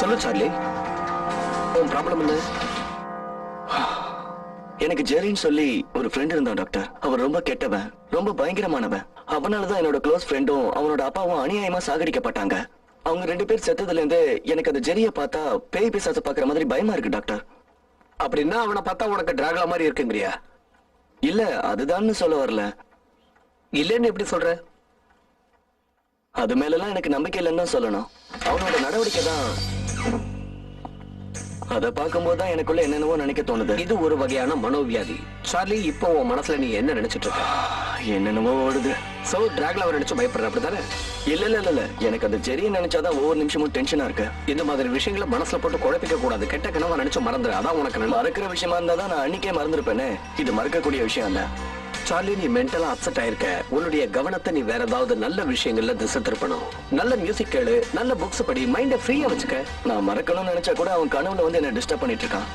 சொல்லு சார்லி, உன் ப்ராப்ளம் என்ன? எனக்கு ஜெரின்னு சொல்லி ஒரு ஃப்ரெண்ட் இருந்தான் டாக்டர். அவர் ரொம்ப கெட்டவன், ரொம்ப பயங்கரமானவன். அவனாலதான் என்னோட க்ளோஸ் ஃப்ரெண்டும் அவனோட அப்பாவும் அநியாயமா சாகடிக்கப்பட்டாங்க. அவங்க 2 பேர் செத்ததுல இருந்து எனக்கு அந்த ஜெரிய பார்த்தா பேய் பிசாசு பாக்குற மாதிரி பயமா இருக்கு டாக்டர். அப்படின்னா அவனை பார்த்தா உனக்கு டிராகுலா மாதிரி இருக்குங்கிறியா? இல்ல, அதுதான்னு சொல்ல வரல. இல்லன்னு எப்படி சொல்ற? அது மேலலாம் எனக்கு நம்பிக்கை இல்லைன்னு தான் சொல்லணும். அவனோட நடவடிக்கை தான், அதை பார்க்கும்போது தான் எனக்குள்ள என்னென்னவோ நினைக்க தோணுது. இது ஒரு வகையான மனோவியாதி. சார்லி, இப்போ உன் மனசுல நீ என்ன நினைச்சிட்டு இருக்க? என்னென்னவோ ஓடுது. சோ டிராகுலாவை நினைச்சு பயப்படுற, அப்படித்தானே? இல்ல இல்ல இல்ல, எனக்கு அந்த ஜெரிய நினைச்சாதான் ஒவ்வொரு நிமிஷமும் டென்ஷனா இருக்கு. இந்த மாதிரி விஷயங்களை மனசுல போட்டு குழப்பிக்க கூடாது. கெட்ட கனவா நினைச்சு மறந்துரு, அதான் உனக்கு மறக்கிற விஷயமா இருந்தா தான் நான் அன்னைக்கே மறந்துருப்பேனே. இது மறக்கக்கூடிய விஷயம் இல்ல. சார்லி, நீ மென்டலா அப்செட் ஆயிருக்க. உன்னுடைய கவனத்தை நீ வேற ஏதாவது நல்ல விஷயங்கள்ல திசை திருப்பணும். நல்ல மியூசிக் கேளு, நல்ல புக்ஸ் படி, மைண்ட ஃப்ரீயா வச்சுக்க. நான் மறக்கணும்னு நினைச்சா கூட அவன் கனவுல வந்து என்ன டிஸ்டர்ப் பண்ணிட்டு இருக்கான்.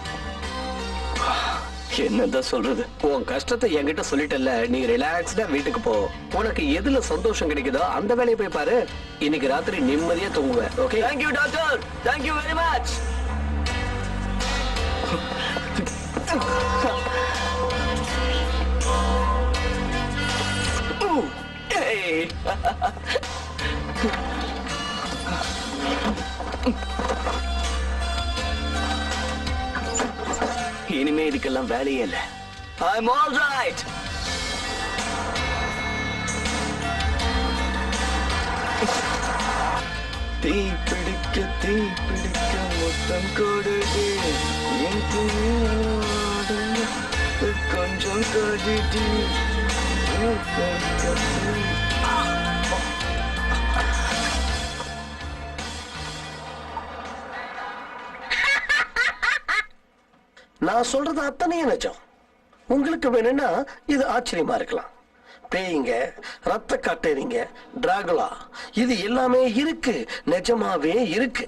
என்னதான் சொல்றது? உன் கஷ்டத்தை என்கிட்ட சொல்லிட்டல, நீ ரிலாக்ஸ்டா வீட்டுக்கு போ. உனக்கு எதுல சந்தோஷம் கிடைக்குதோ அந்த வேலையை போய் பாரு. இன்னைக்கு ராத்திரி நிம்மதியா தூங்குவ. Okay? Thank you doctor. Thank you very much. Hey. இனிமே இதுக்கெல்லாம் வேலையே இல்ல. I'm all right. தீ பிடிக்க முத்தம் கொடுது, கொஞ்சம் கடிது. நான் சொல்றது அத்தனையும் நிஜம். உங்களுக்கு வேணும்னா இது ஆச்சரியமா இருக்கலாம். பேய்ங்க, ரத்த காட்டேரிங்க, டிராகுலா, இது எல்லாமே இருக்கு, நிஜமாவே இருக்கு.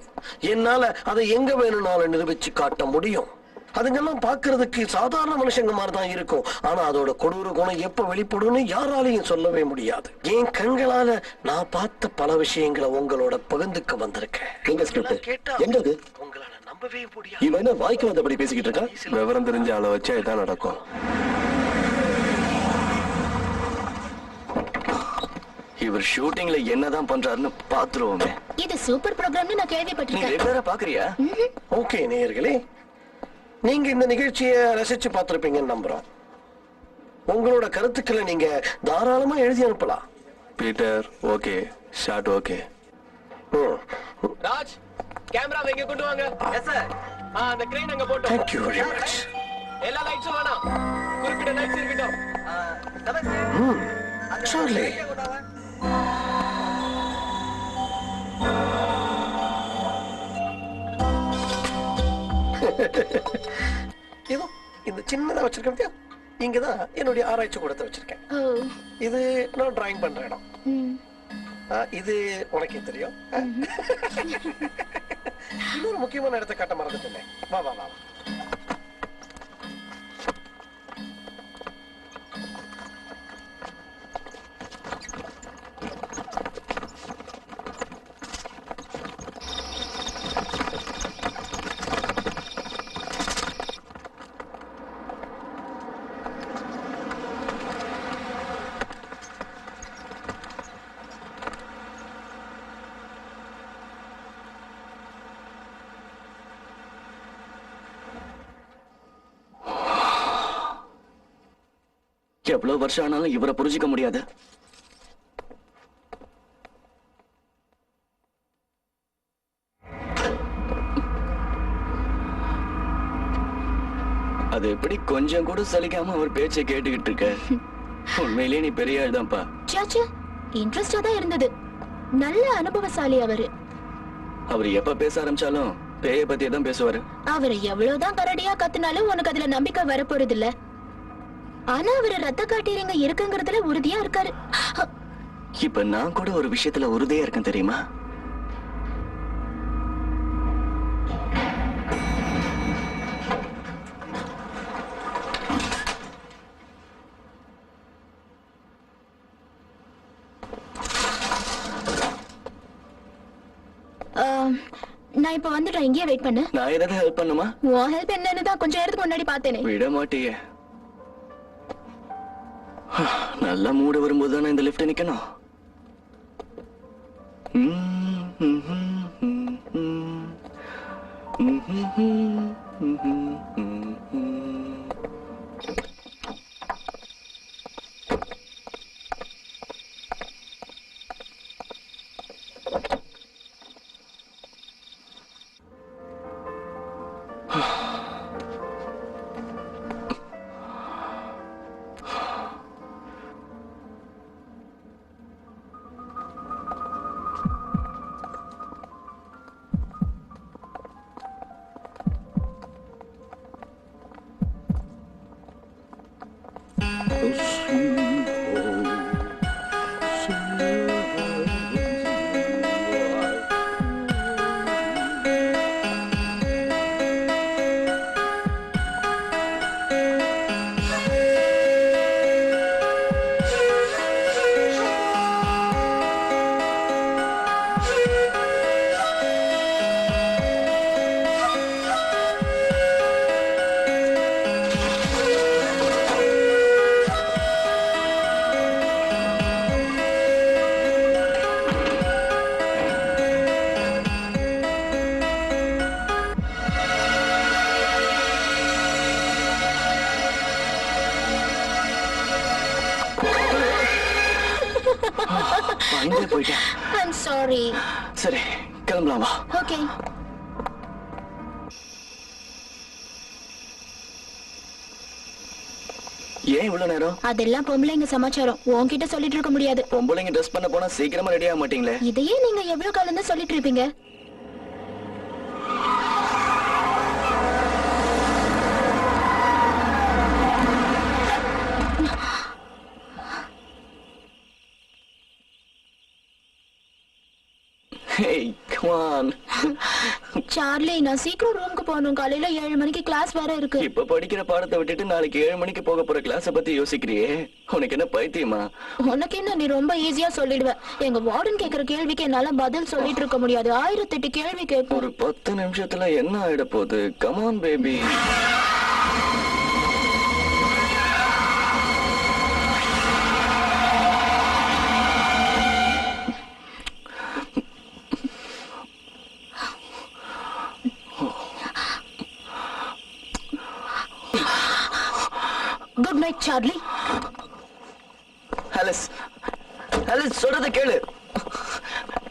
என்னால அதை எங்க வேணும்னாலும் நிரூபிச்சு காட்ட முடியும். அதுங்கெல்லாம் பாக்குறதுக்கு சாதாரண மனுஷங்க மாதிரி தான் இருக்கும். ஆனா அதோட கொடூர குணம் எப்ப வெளிப்படும்னு யாராலையும் சொல்லவே முடியாது. என் கண்களால நான் பார்த்த பல விஷயங்களை உங்களோட பகிர்ந்துக்க வந்திருக்கேன். என்னது? உங்களால நம்பவே முடியாது. இவன் என்ன வாய்க்கு வந்தபடி பேசிக்கிட்டு இருக்கான்? விவரம் தெரிஞ்ச ஆளை வச்சா இதான் நடக்கும். இவர் ஷூட்டிங்ல என்னதான் பண்றாருன்னு பாத்துருவோமே. இது சூப்பர் ப்ரோகிராம்னு நான் கேள்விப்பட்டிருக்கேன். நீ ரெகுலரா பாக்குறியா? ஓகே நேயர்களே, நீங்க இந்த நிகழ்ச்சியை ரசிச்சு பார்த்திருப்பீங்கன்னு நம்புறோம். உங்களோட கருத்துக்களை நீங்க தாராளமா எழுதி அனுப்பலாம். Peter okay, shot okay. Raj, camera எங்க கொண்டு வாங்க. Yes sir. அந்த கிரேன் அங்க போட்டு. Thank you very much. எல்லா லைட்ஸும் வேணாம், குறிப்பிட்ட லைட்ஸ் இருக்கட்டும். சார்லி, இதோ இந்த சின்னதா வச்சிருக்கேன். இங்கதான் என்னுடைய ஆராய்ச்சி கூடத்தை வச்சிருக்கேன். இது நான் டிராயிங் பண்ற இடம். இது உனக்கே தெரியும். இன்னொரு முக்கியமான இடத்தை காட்ட மறந்துட்டேன். வா வா வா. எவ்வளவு வருஷம் ஆனாலும் இவரை புரிஞ்சிக்க முடியாது. அது எப்படி கொஞ்சம் கூட சலிக்காம அவர் பேச்சை கேட்டுக்கிட்டு இருக்க? உண்மையிலேயே நீ பெரிய ஆள் தான்ப்பா. சாச்சா, இன்ட்ரெஸ்டா தான் இருந்தது. நல்ல அனுபவசாலி அவரு. அவர் எப்ப பேச ஆரம்பிச்சாலும் பேய பத்தி தான் பேசுவாரு. அவரை எவ்வளவுதான் கரடியா கத்துனாலும் உனக்கு அதுல நம்பிக்கை வரப்போறது இல்ல. ஆனா அவரு ரத்த காட்டீரிங்க இருக்குங்கிறதுல உறுதியா இருக்காரு. இப்ப நான் கூட ஒரு விஷயத்துல உறுதியா இருக்கேன் தெரியுமா? நான் இப்ப வந்துடுறேன், இங்கேயே வெயிட் பண்ணு. நான் ஏதாவது ஹெல்ப் பண்ணுமா? உன் ஹெல்ப் என்னன்னு தான் கொஞ்ச நேரத்துக்கு முன்னாடி பார்த்தேனே. விட மாட்டியே. நல்ல மூடு வரும்போது தானே இந்த லிஃப்ட் நிக்கணும். அங்கே போயிட்டேன். I'm sorry. சரி, கிளம்பலாம் வா. Okay. ஏன் இவ்வளவு நேரம்? அதெல்லாம் பொம்பளைங்க சமாச்சாரம், உன்கிட்ட சொல்லிட்டு இருக்க முடியாது. பொம்பளைங்க ட்ரெஸ் பண்ண போனா சீக்கிரமா ரெடி ஆக மாட்டீங்களே? இதையே நீங்க எவ்வளவு காலம் தான் சொல்லிட்டு இருப்பீங்க? Hey, come on. சார்லி, நான் சீக்கிரம் ரூமுக்கு போகணும். காலையில 7 மணிக்கு கிளாஸ் வேற இருக்கு. இப்ப படிக்கிற பாடத்தை விட்டுட்டு நாளைக்கு 7 மணிக்கு போக போற கிளாஸ பத்தி யோசிக்கிறியே? உனக்கு என்ன பைத்தியமா? உனக்கு என்ன, நீ ரொம்ப ஈஸியா சொல்லிடுவ. எங்க வார்டன் கேக்குற கேள்விக்கு என்னால பதில் சொல்லிட்டு இருக்க முடியாது. 1008 கேள்வி கேட்கும். ஒரு 10 நிமிஷத்துல என்ன ஆயிட போகுது? Come on baby. Good night Charlie. Alice, Alice சொல்றத கேளு.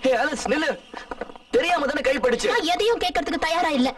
ஹே ஆலிஸ், நில்லு. தெரியாம தானே கை படிச்சு. நான் எதையும் கேட்கறதுக்கு தயாரா இல்ல.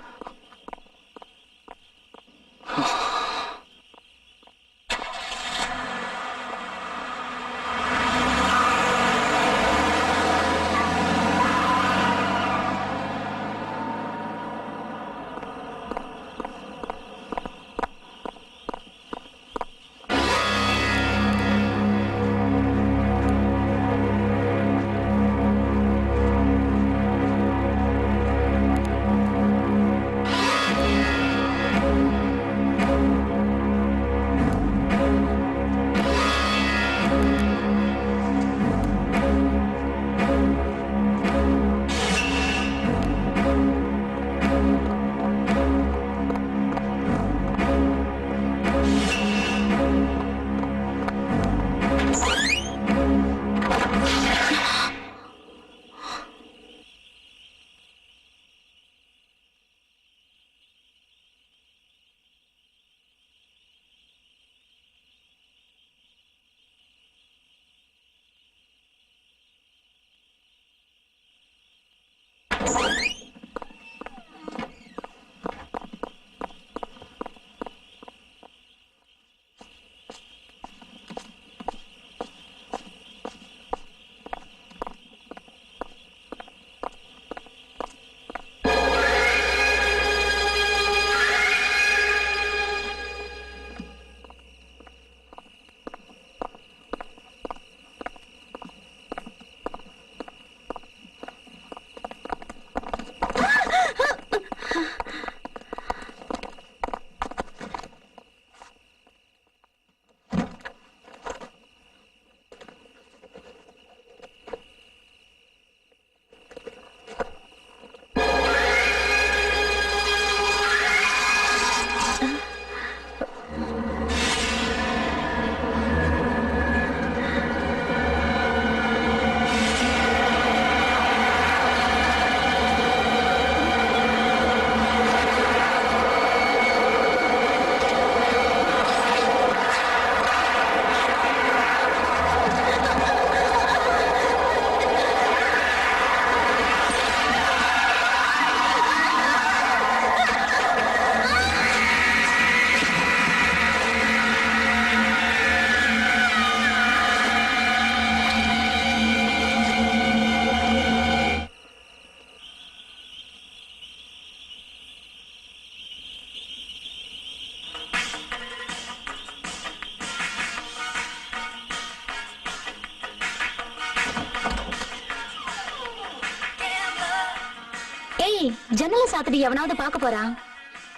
ஏய், ஜன்னல சாத்தடி, எவனாவது பார்க்க போறான்.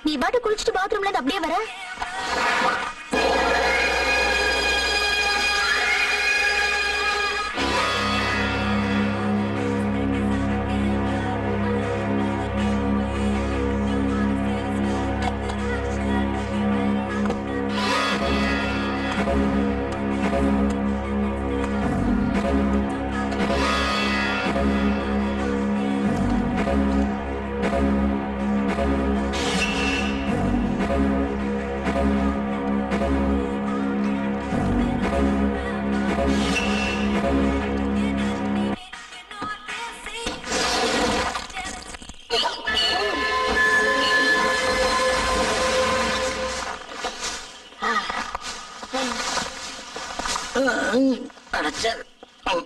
நீ பாட்டு குளிச்சுட்டு பாத்ரூம்ல இருந்து அப்படியே வர.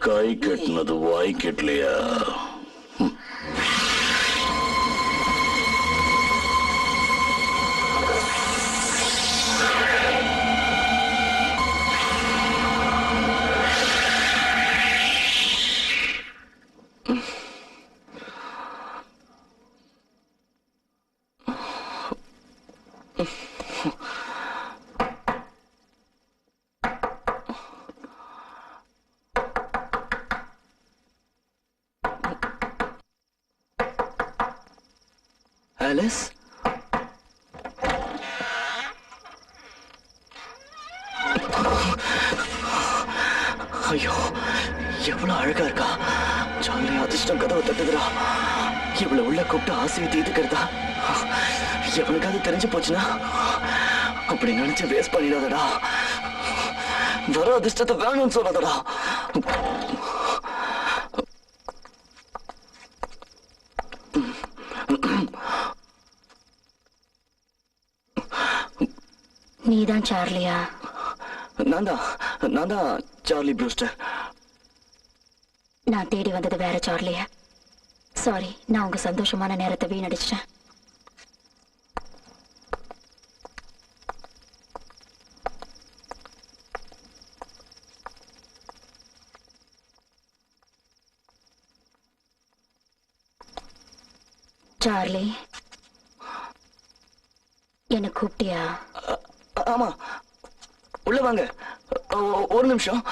கை கெட்டினது வாய் கெட்டலையா? ஆலிஸ், ஐயோ எவ்வளவு அழகா இருக்கா. சார்லி, அதிர்ஷ்டம் கதவை தட்டுதுடா. இவ்வளவு உள்ள கூப்பிட்டு ஆசையை தீர்த்துக்கிறதா? எவனுக்காவது தெரிஞ்சு போச்சுன்னா அப்படி நினைச்சு வேஸ்ட் பண்ணிடாதடா. வர அதிர்ஷ்டத்தை வேணும்னு சொல்லாதடா. நீதான் சார்லியா? நான் தான் சார்லி ப்ரூஸ்டர். நான் தேடி வந்தது வேற சார்லியா. சாரி, நான் உங்க சந்தோஷமான நேரத்தை வீணடிச்சிட்டேன். சார்லி, என்ன கூப்பிட்டியா? ஆமா, உள்ள வாங்க. ஒரு நிமிஷம்.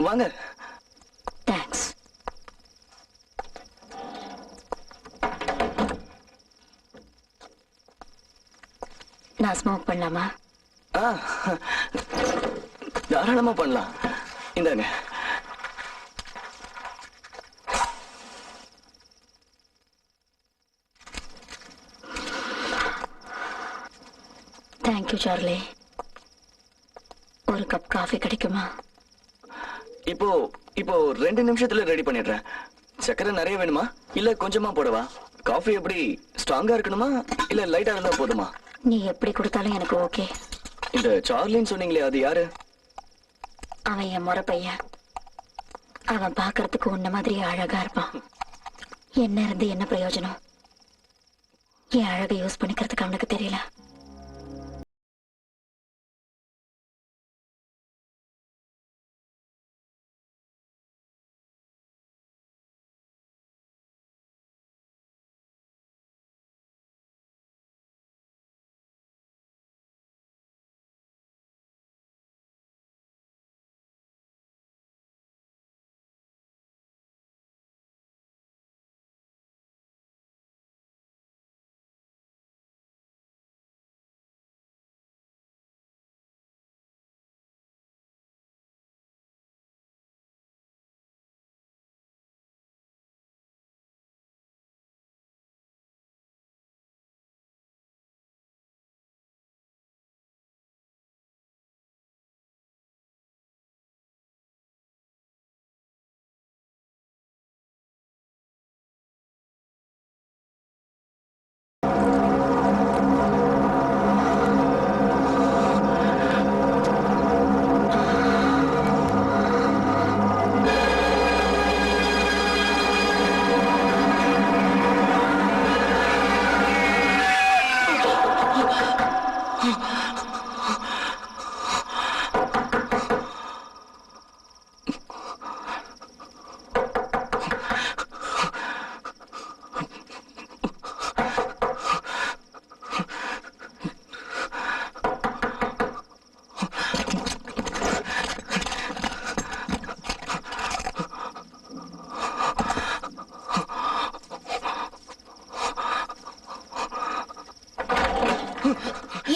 வாங்க. தேங்க்ஸ். நான் ஸ்மோக் பண்ணலாமா? தாராளமா பண்ணலாம். இந்தாங்க. Thank you Charlie. ஒரு கப் காஃபி கிடைக்குமா? இப்போ 2 நிமிஷத்துல ரெடி பண்ணிடுறேன். சக்கரை நிறைய வேணுமா இல்ல கொஞ்சமா போடவா? காஃபி எப்படி ஸ்ட்ராங்கா இருக்கணுமா இல்ல லைட்டா இருந்தா போதுமா? நீ எப்படி கொடுத்தாலும் எனக்கு ஓகே. இந்த சார்லின்னு சொன்னீங்களே, அது யாரு? அவன் என் முறை பையன். அவன் பாக்குறதுக்கு உன்ன மாதிரியே அழகா இருப்பான். என்ன இருந்து என்ன பிரயோஜனம்? என் அழகை யூஸ் பண்ணிக்கிறதுக்கு அவனுக்கு தெரியல.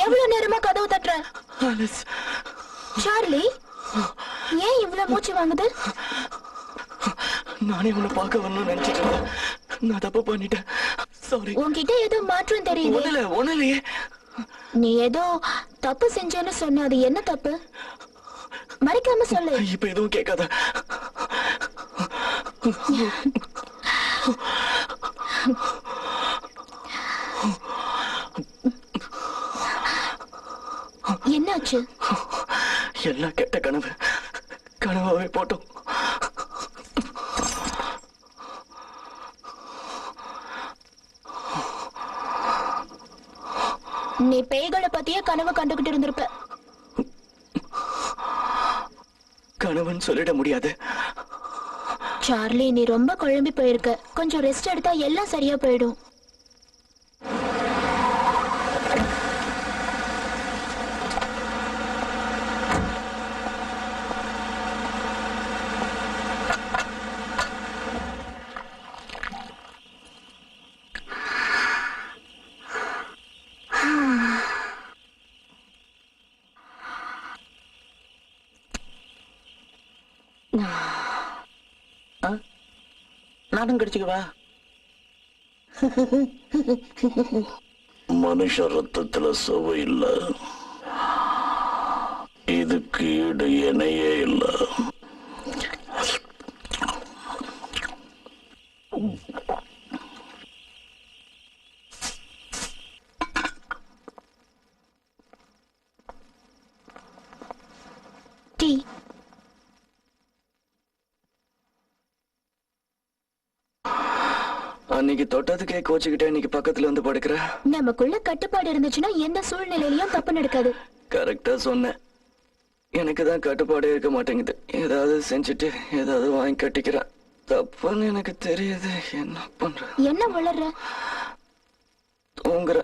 எவ்வளவு நேரமா கதவு தட்டுற? ஆலிஸ், சார்லி, ஏன் இவ்வளவு மூச்சு வாங்குது? நானே உன்னை பார்க்க வரணும்னு நினைச்சிட்டு இருந்தேன். நான் தப்பு பண்ணிட்டேன். சாரி. உன்கிட்ட ஏதோ மாற்றம் தெரியுது. ஒண்ணு இல்லையே. நீ ஏதோ தப்பு செஞ்சேன்னு சொன்ன, அது என்ன தப்பு? மறைக்காம சொல்லு. இப்ப எதுவும் கேட்காத. என்னாச்சு? எல்லாம் கெட்ட கனவு. கனவாவே போட்டோம். நீ பேய்களை பத்தியே கனவு கண்டுகிட்டு இருந்திருப்ப. கனவுன்னு சொல்லிட முடியாது. சார்லி, நீ ரொம்ப குழம்பி போயிருக்க. கொஞ்சம் ரெஸ்ட் எடுத்தா எல்லாம் சரியா போயிடும். நானும் கடிச்சுக்கவா? மனுஷ ரத்தத்துல சுவை இல்ல, இதுக்கு ஈடு இணையே இல்ல. டீ. அன்னைக்கு தொட்டதுக்கே கோச்சுக்கிட்டே இன்னைக்கு பக்கத்துல வந்து படுக்கிற. நமக்குள்ள கட்டுப்பாடு இருந்துச்சுன்னா எந்த சூழ்நிலையிலயும் தப்பு நடக்காது. கரெக்டா சொன்னேன். எனக்கு தான் கட்டுப்பாடே இருக்க மாட்டேங்குது. ஏதாவது செஞ்சுட்டு ஏதாவது வாங்கி கட்டிக்கிறேன். தப்புன்னு எனக்கு தெரியுது. என்ன பண்ற? என்ன வளர்ற? தூங்குற.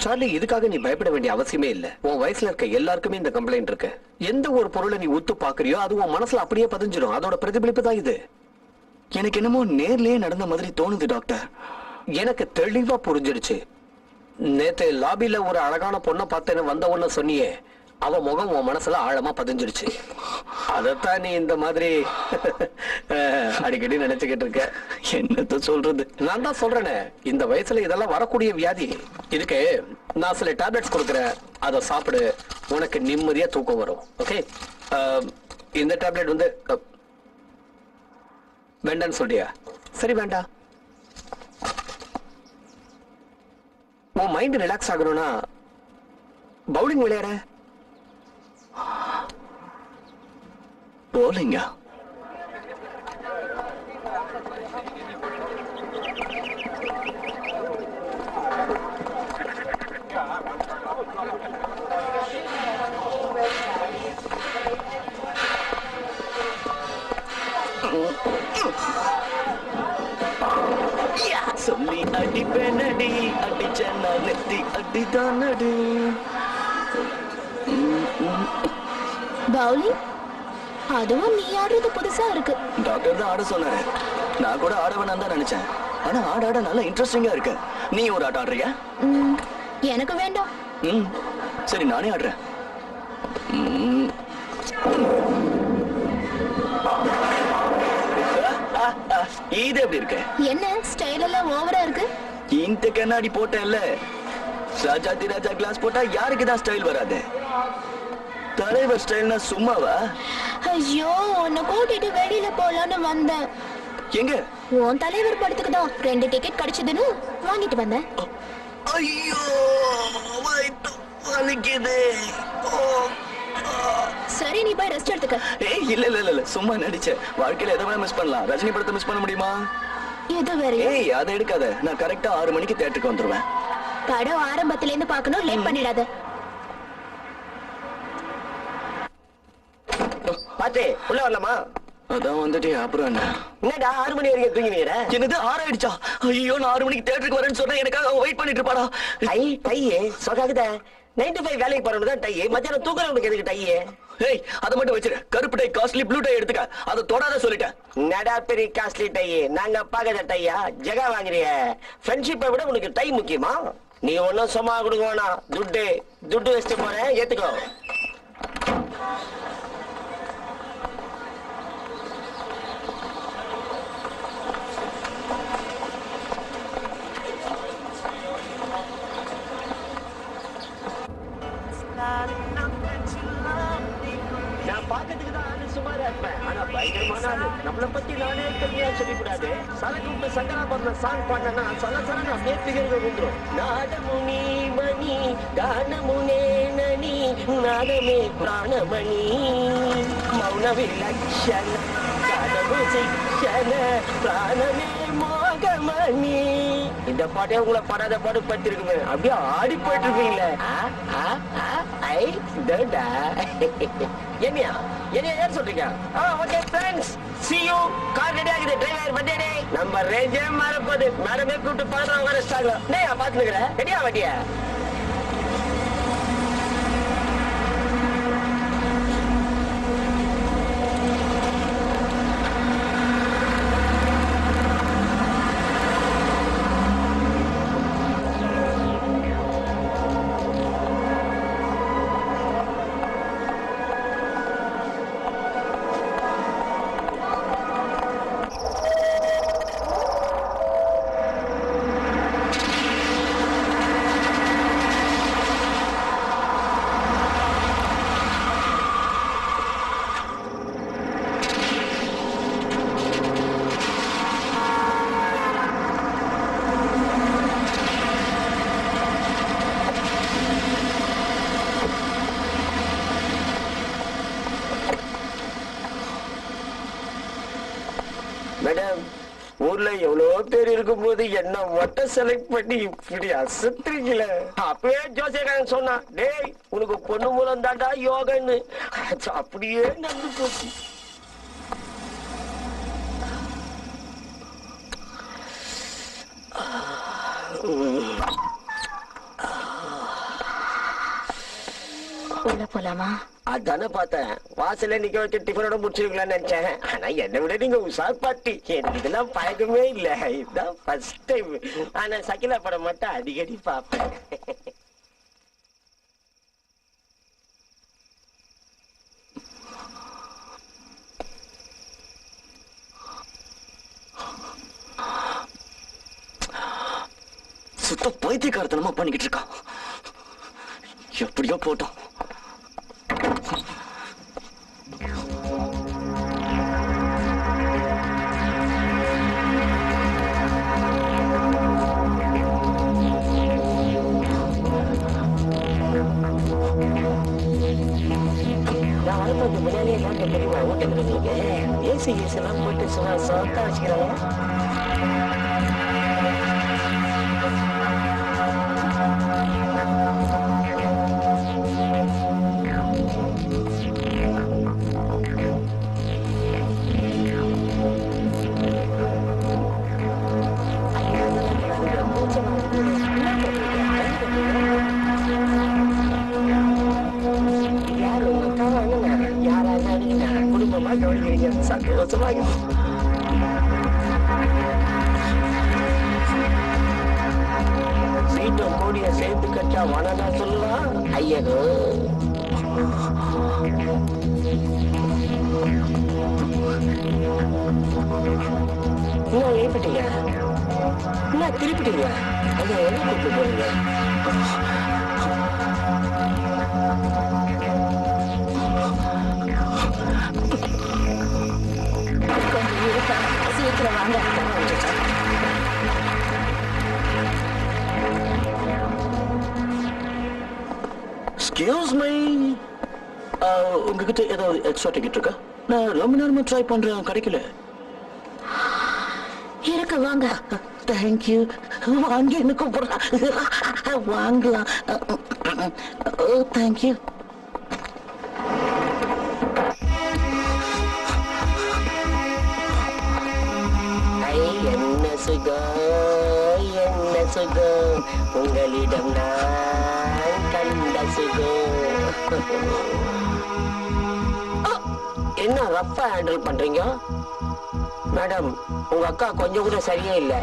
சார்லி, இதுக்காக நீ பயப்பட வேண்டிய அவசியமே இல்ல. உன் வயசுல இருக்க எல்லாருக்குமே இந்த கம்ப்ளைண்ட் இருக்கு. எந்த ஒரு பொருளை நீ உத்து பாக்குறியோ அது உன் மனசுல அப்படியே பதிஞ்சிடும். அதோட பிரதிபலிப்பு தான் இது. எனக்கு என்னமோ நேர்லயே நடந்த மாதிரி தோணுது டாக்டர். எனக்கு தெளிவா புரிஞ்சிடுச்சு. நேத்து லாபில ஒரு அழகான பொண்ணை பார்த்தேன்னு வந்த ஒண்ணு சொன்னியே, அவ முகம் உன் மனசுல ஆழமா பதிஞ்சிடுச்சு. அதத்தான் நீ இந்த மாதிரி அடிக்கடி நினைச்சுக்கிட்டு இருக்க. என்னத்த சொல்றது? நான் தான் சொல்றேனே, இந்த வயசுல இதெல்லாம் வரக்கூடிய வியாதி. இதுக்கு நான் சில டேப்லெட்ஸ் கொடுக்குறேன், அதை சாப்பிடு. உனக்கு நிம்மதியா தூக்கம் வரும். ஓகே, இந்த டேப்லெட் வந்து வேண்டான்னு சொல்றியா? சரி, வேண்டாம். உன் மைண்ட் ரிலாக்ஸ் ஆகணும்னா பவுலிங் விளையாட. போலிங்கா? சொல்லி அடிப்பேனடி, அடிச்சேன்னா நெத்தி அடிதானடி. பவுலிங்? அதுவும் நீ ஆடுறது புதுசா இருக்கு. டாக்டர் தான் ஆட சொன்னாரு. நான் கூட ஆட வேணாம் தான் நினைச்சேன். ஆனா ஆட ஆட நல்லா இன்ட்ரெஸ்டிங்கா இருக்கு. நீ ஒரு ஆட்டம் ஆடுறியா? எனக்கு வேண்டாம். சரி, நானே ஆடுறேன். இது எப்படி இருக்கு? என்ன ஸ்டைல் எல்லாம் ஓவரா இருக்கு? இந்த கண்ணாடி போட்டேன்ல, ராஜாதி ராஜா கிளாஸ் போட்டா யாருக்கு தான் ஸ்டைல் வராது? தலைவர் ஸ்டைல்னா சும்மாவா? ஐயோ, உன்னை கூட்டிட்டு வெளியில போலான்னு வந்தேன். எங்க? உன் தலைவர் படத்துக்கு தான் 2 டிக்கெட் கிடைச்சதுன்னு வாங்கிட்டு வந்தேன். ஐயோ, வயித்து வலிக்குது. சரி, நீ போய் ரெஸ்ட் எடுத்துக்க. ஏய், இல்ல இல்ல இல்ல, சும்மா நடிச்சேன். வாழ்க்கையில எதை வேணா மிஸ் பண்ணலாம், ரஜினி படத்தை மிஸ் பண்ண முடியுமா? இது வேற. ஏய், அதை எடுக்காத. நான் கரெக்டா 6 மணிக்கு தியேட்டருக்கு வந்துருவேன். படம் ஆரம்பத்துல இருந்து பார்க்கணும், லேட் பண்ணிடாத. பாத்தே உள்ள வரலாமா? அதான் வந்துட்டு அப்புறம் என்ன? என்னடா 6 மணி வரைக்கும் தூங்கினீங்க? என்னது 6 ஆயிடுச்சா? ஐயோ, நான் 6 மணிக்கு தியேட்டருக்கு வரேன்னு சொன்னா எனக்காக வெயிட் பண்ணிட்டு இருப்பாடா. டையே சொல்லாத. 9 to 5 வேலைக்கு போறவங்க தான் டையே. மத்தியானம் தூங்குறவங்களுக்கு எதுக்கு டையே? ஏய், அதை மட்டும் வச்சிரு. கருப்பு டை காஸ்ட்லி, ப்ளூ டை எடுத்துக்க. அதை தொடாத சொல்லிட்டேன். நடா பெரிய காஸ்ட்லி டையே. நாங்க பாக்காத டையா? ஜெகா வாங்குறிய? ஃப்ரெண்ட்ஷிப்பை விட உனக்கு டை முக்கியமா? நீ ஒன்னும் சும்மா கொடுக்க வேணாம். துட்டு வச்சுட்டு போறேன், ஏத்துக்கோ. நான் பாக்கிறதுக்கு தான் ஆளு சுமாரா இருப்பேன், ஆனா பயங்கரமான ஆளு. நம்மளை பத்தி நானே கம்மியா சொல்லிக்கூடாது. சரக்கு விட்டு சங்கராபரண சாங் பாடினா சலசலன்னு அப்படியே பிகர்கள் வந்துடும். நாதமுனி மணி கானமுனே நனி நாதமே பிராணமணி மௌன விலட்சண கனவு சிக்ஷண பிராணமே மோகமணி. இந்த பாட்டே உங்களை படாத பாடு பத்திருக்குமே. அப்படியே ஆடி போயிட்டு இருக்கீங்களே. என்னையா ஏன் சொல்றீங்க? Okay friends, see you. Car ready ஆகுது, டிரைவர் வண்டியடே. நம்ம ரேஞ்சே மாறப்போது. மேடமே கூப்பிட்டு பாடுறோம் வர ஸ்டாக்ல. டேய் பாத்துக்கற. ரெடியா வண்டியா? மேடம், ஊர்ல எவ்வளவு பேர் இருக்கும் போது என்ன மட்டும் செலக்ட் பண்ணி இப்படி அசத்துறீங்களே. அப்பவே ஜோசியக்காரன் சொன்னா, டேய் உனக்கு பொண்ணு மூலம் தாண்டா யோகன்னு. அப்படியே நடந்து போச்சு. உள்ள போலாமா? அதானே பார்த்தேன். வாசல்ல நிக்க வச்சு டிஃபனோட முடிச்சிருக்கலாம்னு நினைச்சேன். ஆனா என்னை விட நீங்க உஷார் பாட்டி. எனக்கு இதெல்லாம் பழக்கமே இல்ல, இதுதான் ஃபர்ஸ்ட் டைம். ஆனா சகிலா படம் மட்டும் அடிக்கடி பார்ப்பேன். சுத்த பைத்தியக்காரத்தனமா பண்ணிக்கிட்டு இருக்கான். எப்படியோ போட்டோம். நான் வரும்போது முன்னாடியே காட்ட தெரியுமா ஓட்டுறீங்க? ஏசி எல்லாம் போட்டு சும்மா சொத்தா வச்சுக்கிறாங்க. குடும்பமா கவனிக்கிறீங்க, சந்தோஷமாக. சீட்டை மூடிய சேர்த்து கட்டா வனனா சொல்லலாம். ஐயரோ என்ன எழுப்பிட்டீங்க? என்ன திருப்பிட்டீங்க? ஐயா என்ன கூப்பிட்டு போறீங்க? Excuse my. உங்ககிட்ட ஏதாவது எக்ஸ்ட்ரா டிக்கெட் இருக்கா? நான் ரொம்ப நேரமா ட்ரை பண்றேன், கிடைக்கல. இருக்கு, வாங்க. தேங்க்யூ. வாங்க, என்ன கூப்பிடுறேன். வாங்கலாம். தேங்க்யூ. என்ன சுகம், என்ன சுகம், உங்களிடம் நான் கண்ட சுகம். என்ன ரப்பா ஹேண்டில் பண்றீங்க மேடம்? உங்க அக்கா கொஞ்சம் கூட சரியே இல்லை.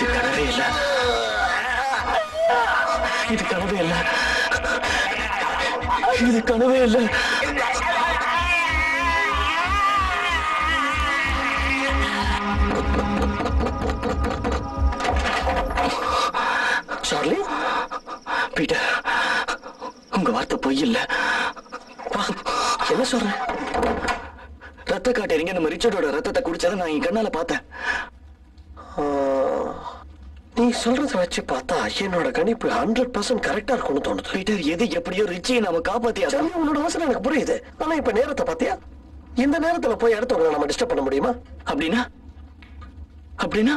இது கனவே இல்லை, இது கனவே இல்லை, இது கனவே இல்லை. சார்லி, பீட்டர், உங்க வார்த்தை பொய் இல்ல. என்ன சொல்ற? ரத்த காட்டேரிங்க நம்ம ரிச்சர்டோட ரத்தத்தை குடிச்சதை நான் என் கண்ணால பார்த்தேன். நீ சொல்றத வச்சு பார்த்தா என்னோட கணிப்பு 100% கரெக்டா இருக்கும்னு தோணுது. பீட்டர், எது எப்படியோ ரிச்சியை நாம காப்பாத்தியா? சரி, உன்னோட அவசரம் எனக்கு புரியுது. ஆனா இப்ப நேரத்தை பாத்தியா? இந்த நேரத்துல போய் அடுத்தவங்களை நம்ம டிஸ்டர்ப் பண்ண முடியுமா? அப்படின்னா அப்படின்னா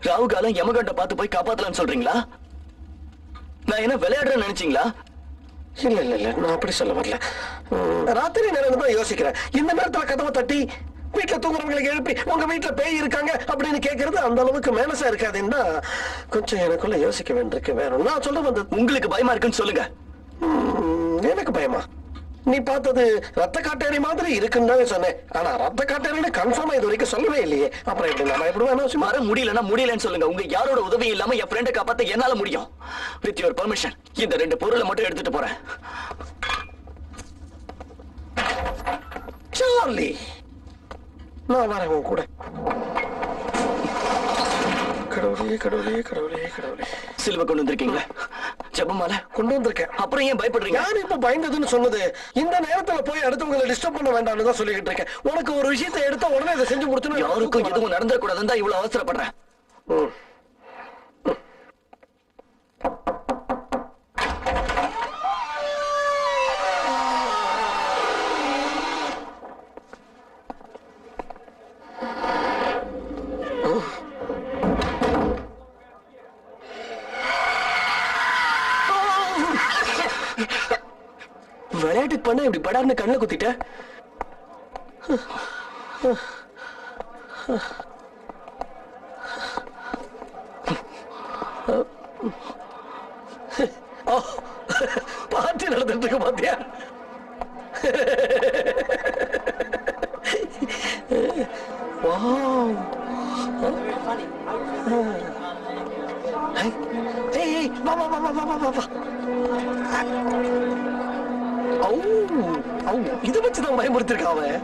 ராவு காலம் யமகண்ட பார்த்து போய் காப்பாத்தலாம்னு சொல்றீங்களா? நான் என்ன விளையாடுறேன்னு நினைச்சீங்களா? இல்ல இல்ல இல்ல, நான் அப்படி சொல்ல வரல. ராத்திரி நேரம் தான் யோசிக்கிறேன். இந்த நேரத்துல கதவை தட்டி வீட்டுல தூங்குறவங்களுக்கு எழுப்பி உங்க வீட்டுல பேய் இருக்காங்க அப்படின்னு கேட்கறது அந்த அளவுக்கு மேனசா இருக்காதுன்னா கொஞ்சம் எனக்குள்ள யோசிக்க வேண்டியிருக்கு. வேற நான் சொல்ல வந்தது, உங்களுக்கு பயமா இருக்குன்னு சொல்லுங்க. எனக்கு பயமா? நீ பார்த்தது ரத்த காட்டேரி மாதிரி இருக்குன்னு தானே சொன்னேன். ஆனா ரத்த காட்டேரின்னு கன்ஃபார்மா இது வரைக்கும் சொல்லவே இல்லையே. அப்புறம் எப்படி நான் பயப்படுவேன்? மாற முடியலன்னா முடியலன்னு சொல்லுங்க. உங்க யாரோட உதவி இல்லாம என் ஃப்ரெண்டை காப்பாத்த என்னால முடியும். வித் யுவர் பெர்மிஷன் இந்த 2 பொருளை மட்டும் எடுத்துட்டு போறேன். சார்லி, நான் வரேன் உன் கூட. கடவுளே கடவுளே கடவுளே கடவுளே. சிலுவை கொண்டு வந்திருக்கீங்களா? ஜெபமால கொண்டு வந்திருக்கேன். அப்புறம் ஏன் பயப்படுறீங்க? யார் இப்ப பயந்ததுன்னு சொன்னது? இந்த நேரத்துல போய் அடுத்தவங்களை டிஸ்டர்ப் பண்ண வேண்டாம்னு தான் சொல்லிக்கிட்டு இருக்கேன். உனக்கு ஒரு விஷயத்தை எடுத்த உடனே இதை செஞ்சு முடிச்சு யாருக்கும் எதுவும் நடந்துடக்கூடாதுன்னு தான் இவ்வளவு அவசரப்படுறேன். விளையாட்டுக்கு பண்ண இப்படி படார்னு கண்ணில் குத்திட்ட. பார்ட்டி நடந்துட்டு இருக்க பாத்தியா? இதை வச்சுதான் பயமுறுத்திருக்கான் அவன்.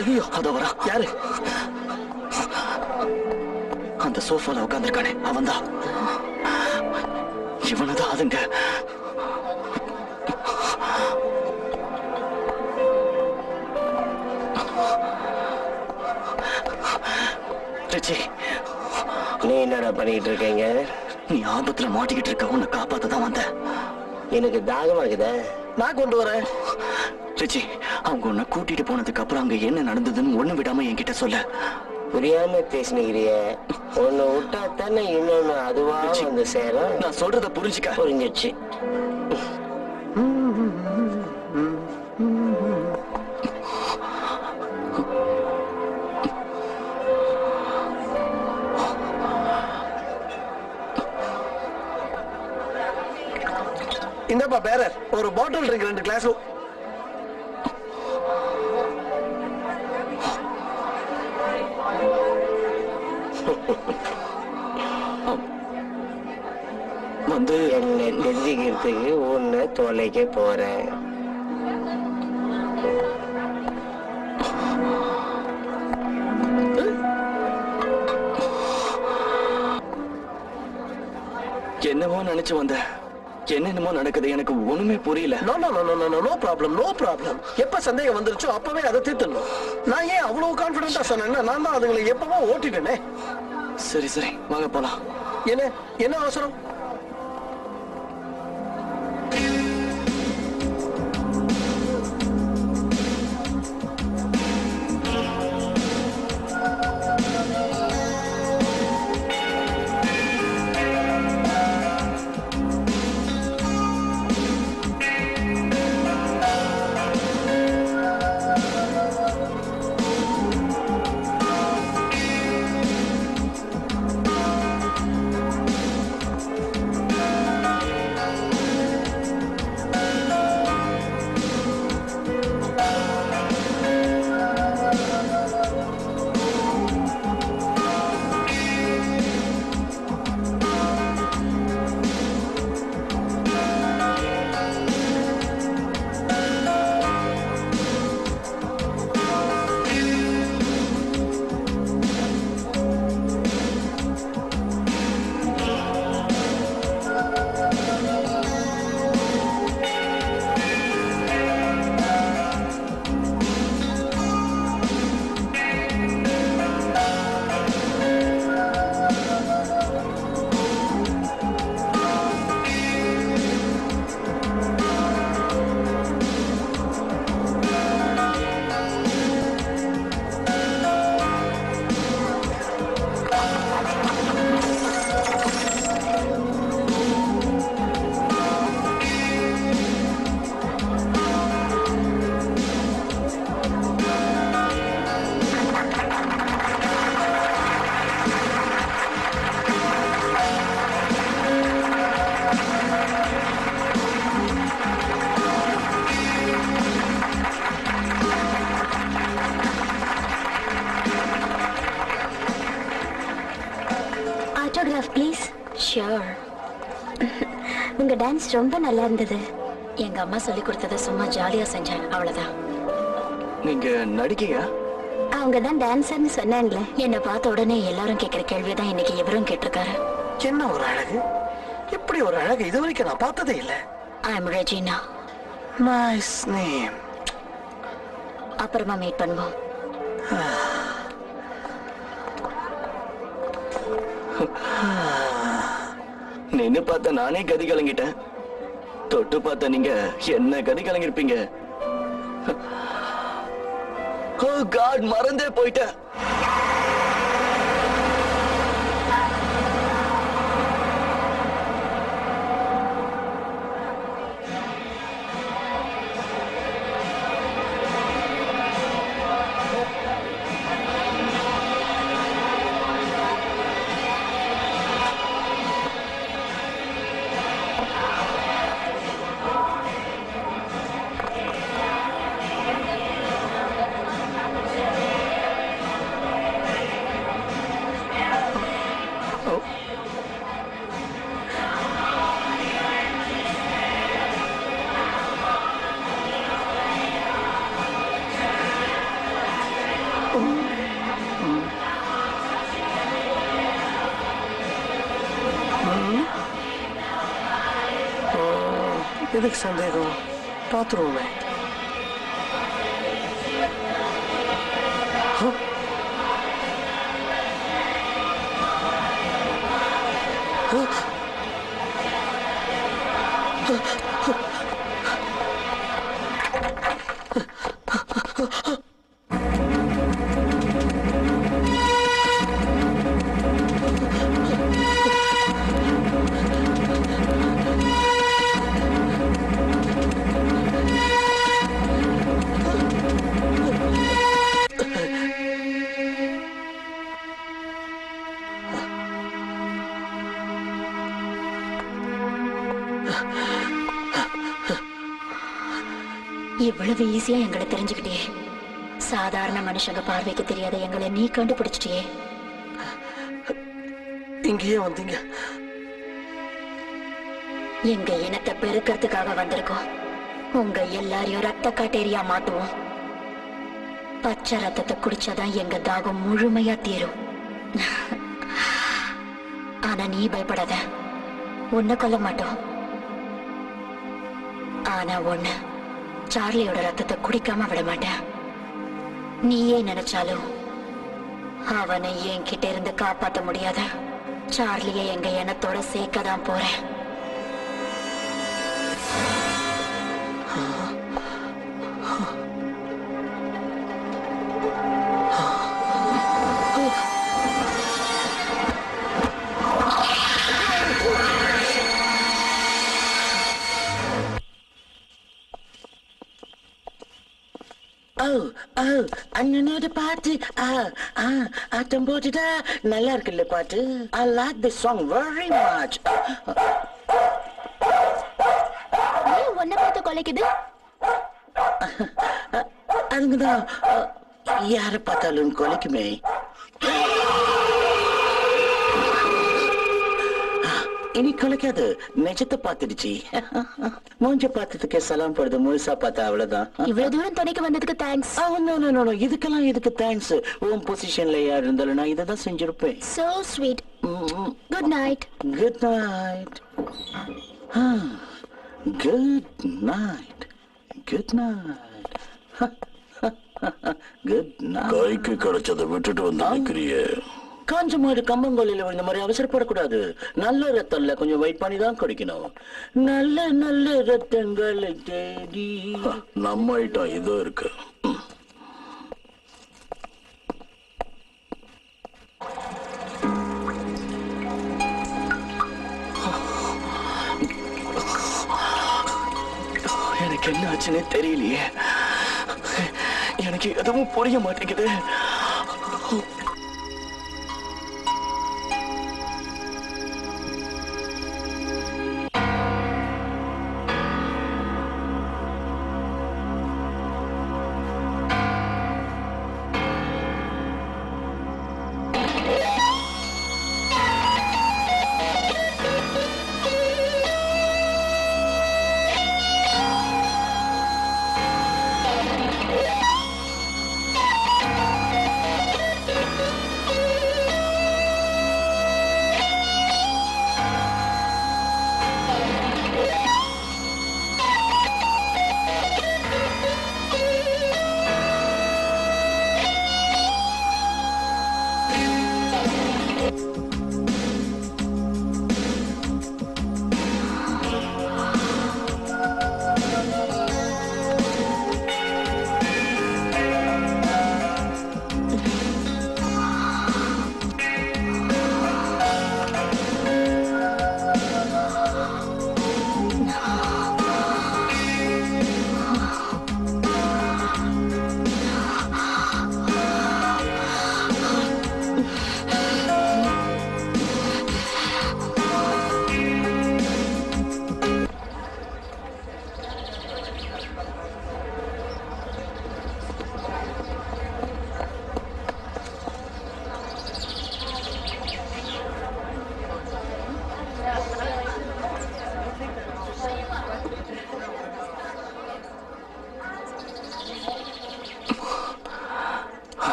ஐயோ, அத வரா. யாரு? அந்த சோஃபால உட்கார்ந்திருக்கானே அவன்தான். இவனதான் அதுங்க. ரிச்சி, நீ என்னடா பண்ணிட்டு இருக்கீங்க? நீ ஆபத்துல மாட்டிக்கிட்டு இருக்க. உன்னை காப்பாத்த தான் வந்த. எனக்கு தாகமா இருக்குதா? நான் கொண்டு வரேன். ரிச்சி, அவங்க உன்னை கூட்டிட்டு போனதுக்கு அப்புறம் அங்க என்ன நடந்ததுன்னு ஒண்ணு விடாம என்கிட்ட சொல்ல. புரியாம பேசினீங்க. ஒன்னு விட்டா தானே இன்னொன்னு அதுவா வந்து சேரும். நான் சொல்றத புரிஞ்சுக்க. புரிஞ்சிச்சு. இந்தப்பா பேரர், ஒரு பாட்டில் ட்ரிங்க் 2 கிளாஸ். வந்து என்ன தெரிஞ்சுக்கிறதுக்கு உன்னை தொலைக்க போறேன். என்னவோ நினைச்சு வந்தேன். என்னென்னமோ நடக்குது, எனக்கு ஒண்ணுமே புரியல. No no no no no no problem, no problem. எப்ப சந்தேகம் வந்துருச்சோ அப்பவே அதை தீர்த்துடணும். நான் ஏன் அவ்வளவு கான்பிடண்டா சொன்னேன்னா, நான் தான் அதுங்களை எப்பவோ ஓட்டிட்டேனே. சரி சரி, வாங்க போலாம். என்ன என்ன அவசரம்? Autograph please. ஷியோர். உங்க டான்ஸ் ரொம்ப நல்லா இருந்தது. எங்க அம்மா சொல்லி கொடுத்ததை சும்மா ஜாலியா செஞ்சேன், அவ்வளவுதான். நீங்க நடிக்கையா? அவங்க தான் டான்ஸர்னு சொன்னாங்களே. என்னை பார்த்த உடனே எல்லாரும் கேட்கிற கேள்விதான் இன்னைக்கு இவரும் கேட்டிருக்காரு. என்ன ஒரு அழகு! இப்படி ஒரு அழகு இதுவரைக்கும் நான் பார்த்ததே இல்லை. I am Regina. Nice name. அப்புறமா மீட் பண்ணுவோம். நின்னு பார்த்த நானே கதி கலங்கிட்டேன். தொட்டு பார்த்த நீங்க என்ன கதி கலங்கிருப்பீங்க. ஓ காட், மறந்தே போயிட்டேன். எதுக்கு சந்தேகம்? பார்த்துருவோமே. இவ்வளவு ஈஸியா எங்களை தெரிஞ்சுக்கிட்டே. சாதாரண மனுஷங்க பார்வைக்கு தெரியாத எங்களை நீ கண்டுபிடிச்சிட்டியே. இங்கேயே வந்தீங்க. எங்க இனத்தை பெருக்கிறதுக்காக வந்திருக்கோம். உங்க எல்லாரையும் ரத்த காட்டேரியா மாத்துவோம். பச்சை ரத்தத்தை குடிச்சாதான் எங்க தாகம் முழுமையா தீரும். ஆனா நீ பயப்படாத. உன்னை கொல்ல மாட்டோம். ஆனா ஒண்ணு, சார்லியோட ரத்தத்தை குடிக்காம விட மாட்டேன். நீயே நினைச்சாலும் அவனை என்கிட்ட இருந்து காப்பாற்ற முடியாத. சார்லியை எங்க எண்ணத்தோட சேர்க்கதான் போறேன். அண்ணனோட பாட்டு ஆட்டம் போட்டுட்டா நல்லா இருக்குல்ல பாட்டு. I like this song very much. உன்னை பார்த்து கொலைக்குது. அதுங்கதான் யார பார்த்தாலும் கொலைக்குமே. இனி கொலைக்காது, நிஜத்தை பார்த்துடுச்சு. மூஞ்ச பார்த்ததுக்கு சலாம் போடுது, முழுசா பார்த்தா அவ்வளவுதான். இவ்வளவு தூரம் துணைக்கு வந்ததுக்கு தேங்க்ஸ். இதுக்கெல்லாம் எதுக்கு தேங்க்ஸ்? உன் பொசிஷன்ல யார் இருந்தாலும் நான் இதை தான் செஞ்சிருப்பேன். So sweet. Good night. Good night. Good night. Good night. Good night. கைக்கு கிடைச்சதை விட்டுட்டு வந்து நிக்கிறியே. காஞ்ச மாடு கம்பங்கோலில விழுந்த மாதிரி அவசரப்படக்கூடாது. நல்ல ரத்தம்ல கொஞ்சம் வெயிட் பண்ணி தான் குடிக்கணும். நல்ல நல்ல ரத்தங்களை தேடி. நம்ம ஐட்டம் இதோ இருக்கு. எனக்கு என்ன ஆச்சுன்னே தெரியலையே. எனக்கு எதுவும் புரிய மாட்டேங்குது.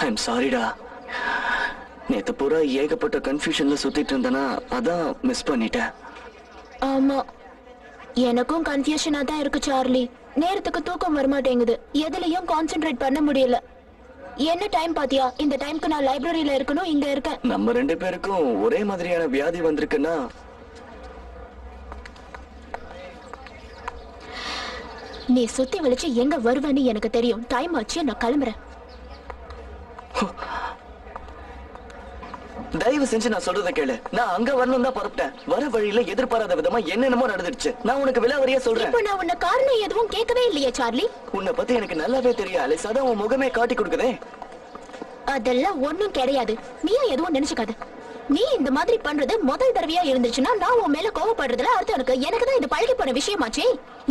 ஐம் சாரிடா. நேத்து பூரா ஏகப்பட்ட கன்ஃபியூஷன்ல சுத்திட்டு இருந்தனா, அதான் மிஸ் பண்ணிட்டேன். ஆமா, எனக்கும் கன்ஃபியூஷனா தான் இருக்கு சார்லி. நேரத்துக்கு தூக்கம் வரமாட்டேங்குது, எதுலயும் கான்சென்ட்ரேட் பண்ண முடியல. என்ன டைம் பாத்தியா? இந்த டைம்க்கு நான் லைப்ரரியில இருக்கணும், இங்க இருக்கேன். நம்ம ரெண்டு பேருக்கும் ஒரே மாதிரியான வியாதி வந்திருக்குன்னா நீ சுத்தி வலிச்சு எங்க வருவேன்னு எனக்கு தெரியும். டைம் ஆச்சு, நான் கிளம்புறேன். தயவு செஞ்சு நான் சொல்றத கேளு. நான் அங்க வரணும் தான் புறப்பட்டேன். வர வழியில எதிர்பாராத விதமா என்னென்னமோ நடந்துடுச்சு. நான் உனக்கு விலாவரியா சொல்றேன். இப்ப நான் உன்ன காரணம் எதுவும் கேட்கவே இல்லையே சார்லி. உன்னை பத்தி எனக்கு நல்லாவே தெரியும் அலிஸ். அதான் உன் முகமே காட்டி கொடுக்குதே. அதெல்லாம் ஒண்ணும் கிடையாது. நீயும் எதுவும் நினைச்சுக்காத. நீ இந்த மாதிரி பண்றது முதல் தடவையா இருந்துச்சுன்னா நான் உன் மேல கோவப்படுறதுல அர்த்தம் இருக்கு. எனக்கு தான் இது பழகி போன விஷயமாச்சே.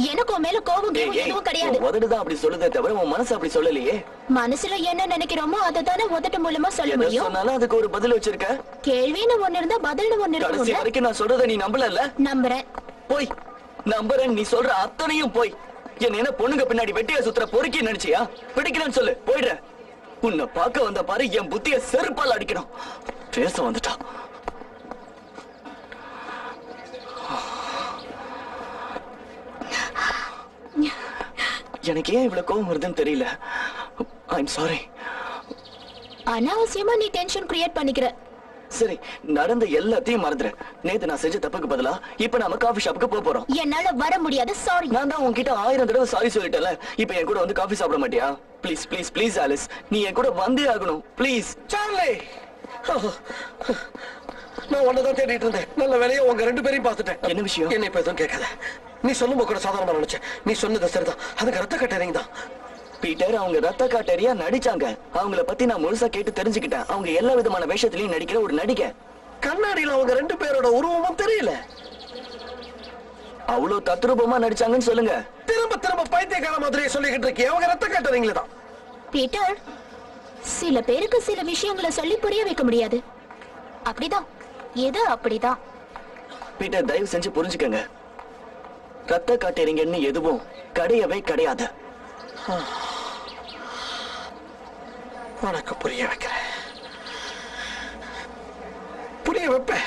எனக்கு உன் மேல கோவம் எதுவும் கிடையாது. உதடுதான் அப்படி சொல்லுதே தவிர உன் மனசு அப்படி சொல்லலையே. மனசுல என்ன நினைக்கிறோமோ அதை தானே உதட்டு மூலமா சொல்ல முடியும். சொன்னாலும் அதுக்கு ஒரு பதில் வச்சிருக்க. கேள்வின்னு ஒண்ணு இருந்தா பதில்னு ஒண்ணு கடைசி இருக்கும். வரைக்கும் நான் சொல்றத நீ நம்பலல்ல? நம்புறேன். போய் நம்புறேன். நீ சொல்ற அத்தனையும் போய். என்ன பொண்ணுங்க பின்னாடி வெட்டியா சுத்துற பொறுக்கி நினைச்சியா? பிடிக்கிறேன்னு சொல்லு, போயிடுற. உன்னை பார்க்க வந்த பாரு, என் புத்திய செருப்பால் அடிக்கணும். பேச வந்துட்டா. எனக்கு ஏன் இவ்வளவு கோவம் வருதுன்னு தெரியல. I'm sorry. அனாவசியமா நீ டென்ஷன் கிரியேட் பண்ணிக்கிற. சரி, நடந்த எல்லாத்தையும் மறந்துரு. நேத்து நான் செஞ்ச தப்புக்கு பதிலா இப்ப நாம காஃபி ஷாப்புக்கு போறோம். என்னால வர முடியாது, சாரி. நான் தான் உன்கிட்ட 1000 தடவை சாரி சொல்லிட்டேன்ல. இப்ப என் கூட வந்து காஃபி சாப்பிட மாட்டியா? ப்ளீஸ் ப்ளீஸ் ப்ளீஸ் ஆலிஸ், நீ என் கூட வந்தே ஆகணும் ப்ளீஸ். சார்லி, நான் உன்னதான் தேடிட்டு இருந்தேன். நல்ல வேலையா உங்க 2 பேரையும் பார்த்துட்டேன். என்ன விஷயம்? என்ன இப்ப எதுவும் கேட்காத. நீ சொல்லும்போது கூட சாதாரணமா நினைச்சேன். நீ சொன்னது சரிதான். அதுக்கு ரத்த கட்டறிங்க தான். பீட்டர், அவங்க ரத்த காட்டேரியா நடிச்சாங்க. அவங்கள பத்தி நான் முழுசா கேட்டு தெரிஞ்சுக்கிட்டேன். அவங்க எல்லா விதமான வேஷத்திலையும் நடிக்கிற ஒரு நடிகை. கண்ணாடியில அவங்க 2 பேரோட உருவமும் தெரியல. அவ்வளவு தத்ரூபமா நடிச்சாங்கன்னு சொல்லுங்க. திரும்ப திரும்ப பைத்தியக்கார மாதிரியே சொல்லிக்கிட்டு இருக்கே. அவங்க ரத்த கட்டறீங்களே தான். பீட்டர், சில பேருக்கு சில விஷயங்களை சொல்லி புரிய வைக்க முடியாது. அப்படிதான், இது அப்படிதான். பீட்டர், தயவு செஞ்சு புரிஞ்சுக்கங்க. ரத்த காட்டேரிங்கன்னு எதுவும் கிடையவே கிடையாது. உனக்கு புரிய வைக்கிறேன். புரிய வைப்பேன்.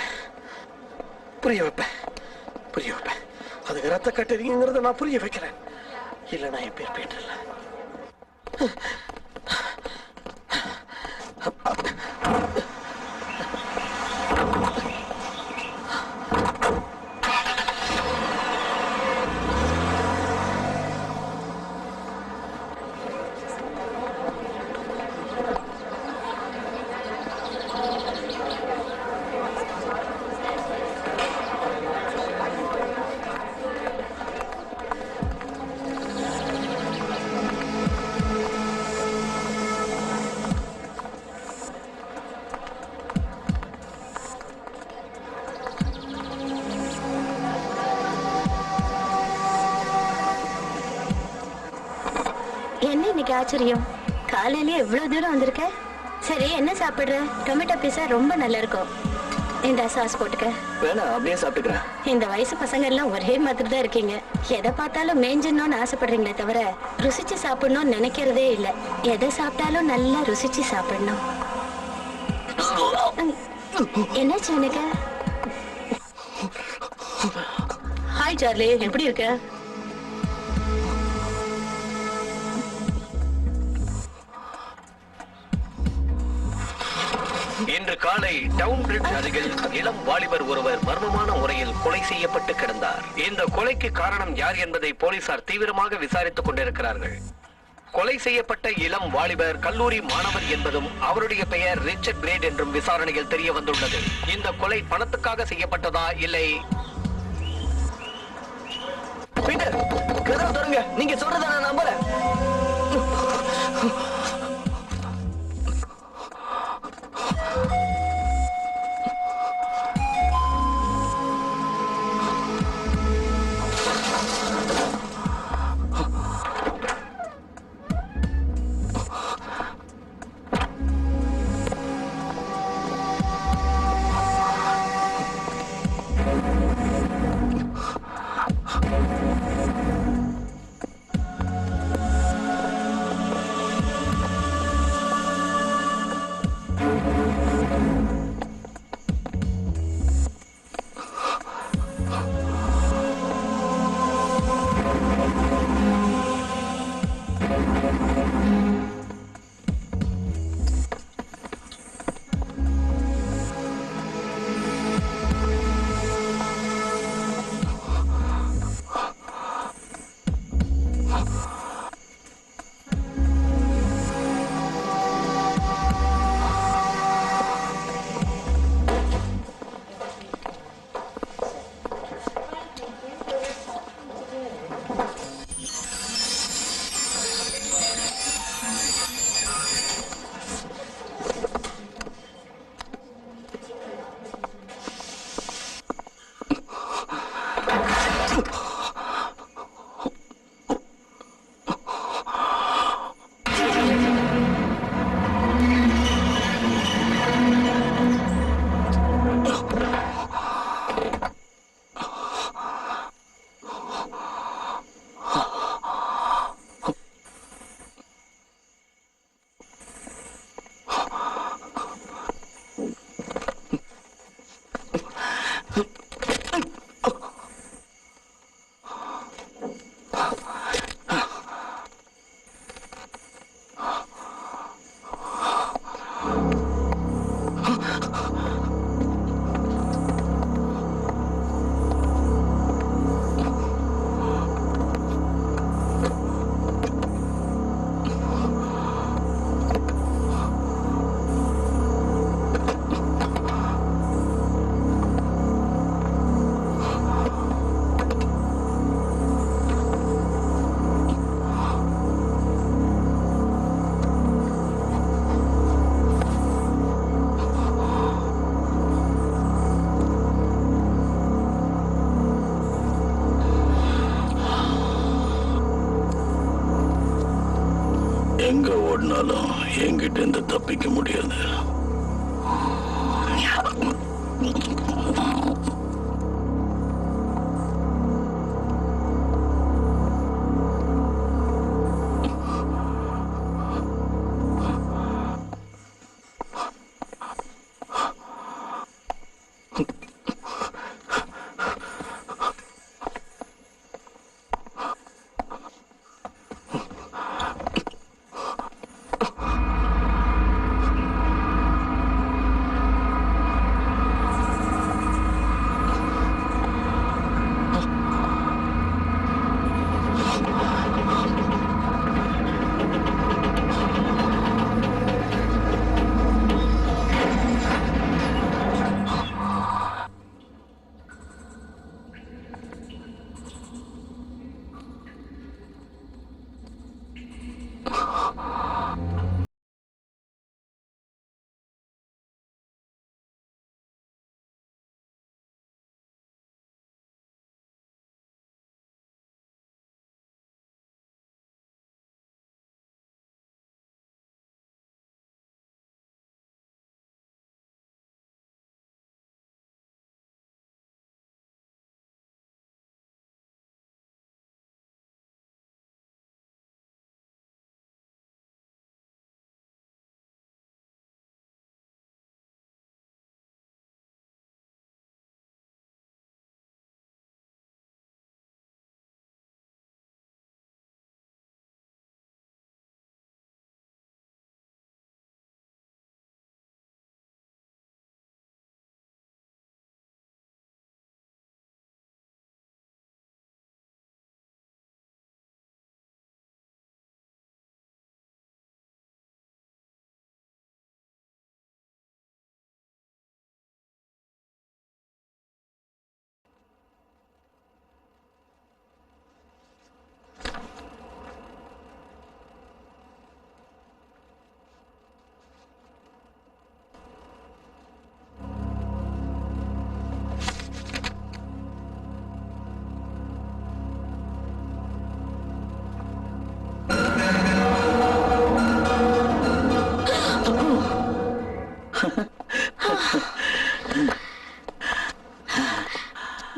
புரிய வைப்பேன். புரிய வைப்பேன். அதுக்கு ரத்த கட்டறீங்கிறத நான் புரிய வைக்கிறேன். இல்லைன்னா என் பேர் பீட்டர் இல்ல. என்ன இன்னைக்கு ஆச்சரியம்? காலையிலே எவ்வளவு தூரம் வந்திருக்க? சரி, என்ன சாப்பிடுற? டொமேட்டோ பீஸா ரொம்ப நல்லா இருக்கும். இந்த சாஸ் போட்டுக்க. வேணா, அப்படியே சாப்பிட்டுக்கிறேன். இந்த வயசு பசங்க எல்லாம் ஒரே மாதிரி தான் இருக்கீங்க. எதை பார்த்தாலும் மேஞ்சணும்னு ஆசைப்படுறீங்களே தவிர ருசிச்சு சாப்பிடணும்னு நினைக்கிறதே இல்ல. எதை சாப்பிட்டாலும் நல்லா ருசிச்சு சாப்பிடணும். என்னாச்சு எனக்கு? ஹாய் சார்லி, எப்படி இருக்க? இன்று காலை டவுன் பிரிட்ஜ் அருகில் இளம் வாலிபர் ஒருவர் மர்மமான முறையில் கொலை செய்யப்பட்டு கிடந்தார். இந்த கொலைக்கு காரணம் யார் என்பதை போலீசார் தீவிரமாக விசாரித்துக் கொண்டிருக்கிறார்கள். கொலை செய்யப்பட்ட இளம் வாலிபர் கல்லூரி மாணவர் என்பதும் அவருடைய பெயர் ரிச்சர்ட் கிரேட் என்றும் விசாரணையில் தெரிய வந்துள்ளது. இந்த கொலை பணத்துக்காக செய்யப்பட்டதா இல்லை? பீட்டர், கதவை தொடங்க. நீங்க சொல்றத நான் நம்புறேன். ஓடினாலும் என்கிட்ட இருந்து தப்பிக்க முடியாது.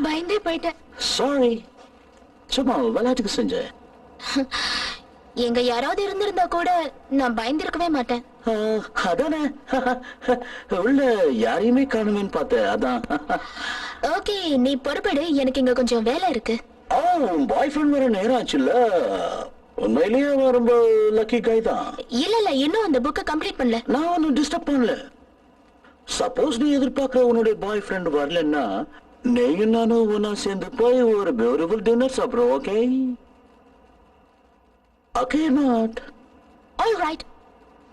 பயந்தே போயிட்டேன். சாரி, சும்மா விளையாட்டுக்கு செஞ்சேன். எங்க யாராவது இருந்திருந்தா கூட நான் பயந்திருக்கவே மாட்டேன். அதானே, உள்ள யாரையுமே காணுமேன்னு பார்த்தேன், அதான். ஓகே, நீ பொறுப்பெடு, எனக்கு இங்க கொஞ்சம் வேலை இருக்கு. பாய் ஃப்ரெண்ட் வர நேரம் ஆச்சுல்ல. உண்மையிலேயே அவன் ரொம்ப லக்கி கை தான். இல்ல இன்னும் அந்த புக்கை கம்ப்ளீட் பண்ணல. நான் ஒன்னும் டிஸ்டர்ப் பண்ணல. சப்போஸ் நீ எதிர்பார்க்கிற உன்னுடைய பாய் ஃப்ரெண்ட் வரலன்னா நீங்க நானும் ஒன்னா சேர்ந்து போய் ஒரு பியூட்டிஃபுல் டின்னர் சாப்பிடுறோம். Okay okay not all right.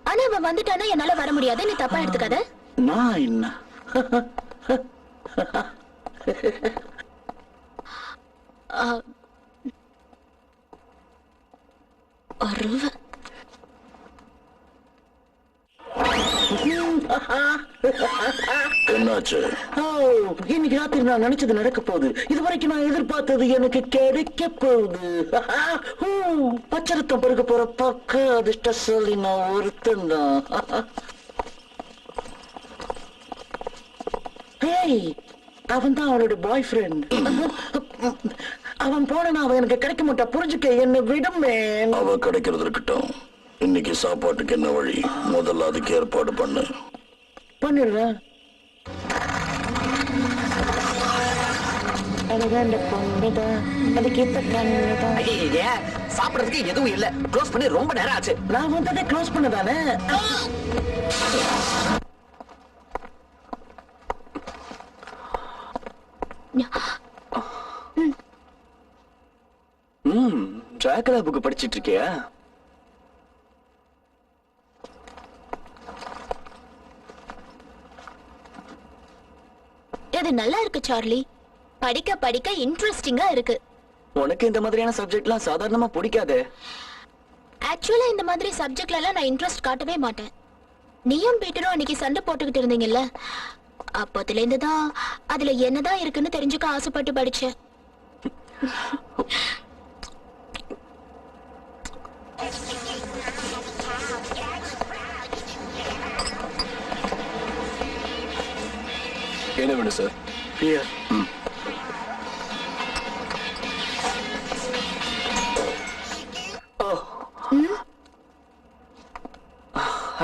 ஆனா அவன் வந்துட்டானா என்னால வர முடியாது, நீ தப்பா எடுத்துக்காத. நான் என்ன அருவ என்னாச்சு? இன்னைக்கு ராத்திரி நான் நினைச்சது நடக்க போகுது. இதுவரைக்கும் நான் எதிர்பார்த்தது எனக்கு கிடைக்க போகுது. பச்சரத்தம் பருக போற பக்க அதிர்ஷ்டசாலி நான் ஒருத்தன் தான். அவன் தான் அவனோட பாய் ஃப்ரெண்ட். அவன் போனா அவன் எனக்கு கிடைக்க மாட்டான், புரிஞ்சுக்க, என்ன விடுமே. அவ கிடைக்கிறது இருக்கட்டும். இன்னைக்கு சாப்பாட்டுக்கு என்ன வழி? முதல்ல அதுக்கு ஏற்பாடு பண்ணு. பண்ணிடுறேன். சாப்பிடறதுக்கு எதுவும் இல்ல. க்ளோஸ் பண்ணி ரொம்ப நேரம் ஆச்சு. நான் வந்ததே க்ளோஸ் பண்ணதானே. டிராகுலா புக் படிச்சிட்டு இருக்கியா? இது நல்லா இருக்கு சார்லி, படிக்க படிக்க இன்ட்ரெஸ்டிங்கா இருக்கு. உனக்கு இந்த மாதிரியான சப்ஜெக்ட்லாம் சாதாரணமா பிடிக்காதே. ஆக்சுவலா இந்த மாதிரி சப்ஜெக்ட்ல எல்லாம் நான் இன்ட்ரெஸ்ட் காட்டவே மாட்டேன். நீயும் பீட்டரும் அன்னைக்கு சண்டை போட்டுக்கிட்டு இருந்தீங்கல்ல, அப்போதுல இருந்து தான் அதுல என்னதான் இருக்குன்னு தெரிஞ்சுக்க ஆசைப்பட்டு படிச்சேன். என்ன வேணும் சார்? பியர்.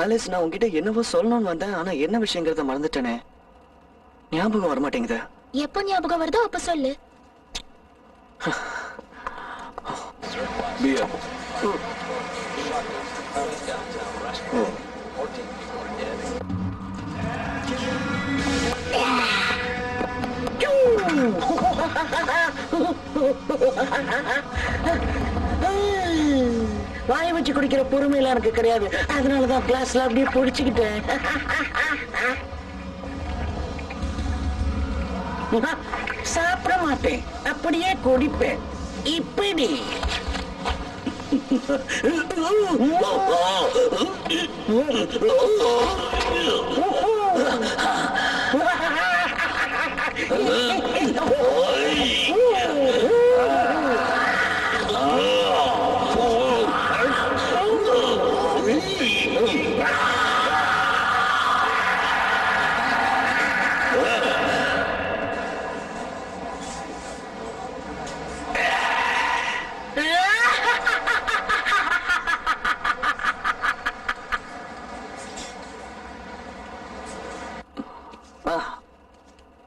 ஆலிஸ், நான் உங்ககிட்ட என்னவோ சொல்லணும்னு வந்தேன், ஆனா என்ன விஷயங்கிறத மறந்துட்டேனே. ஞாபகம் வரமாட்டேங்குது. எப்போ ஞாபகம் வருதோ அப்ப சொல்லு. பியர். வாயை வச்சு குடிக்கிற பொறுமையெல்லாம் எனக்கு கிடையாது. அதனாலதான் கிளாஸ்ல அப்படியே பொடிச்சுக்கிட்டேன். சாப்பிட மாட்டேன், அப்படியே குடிப்பேன். இப்படி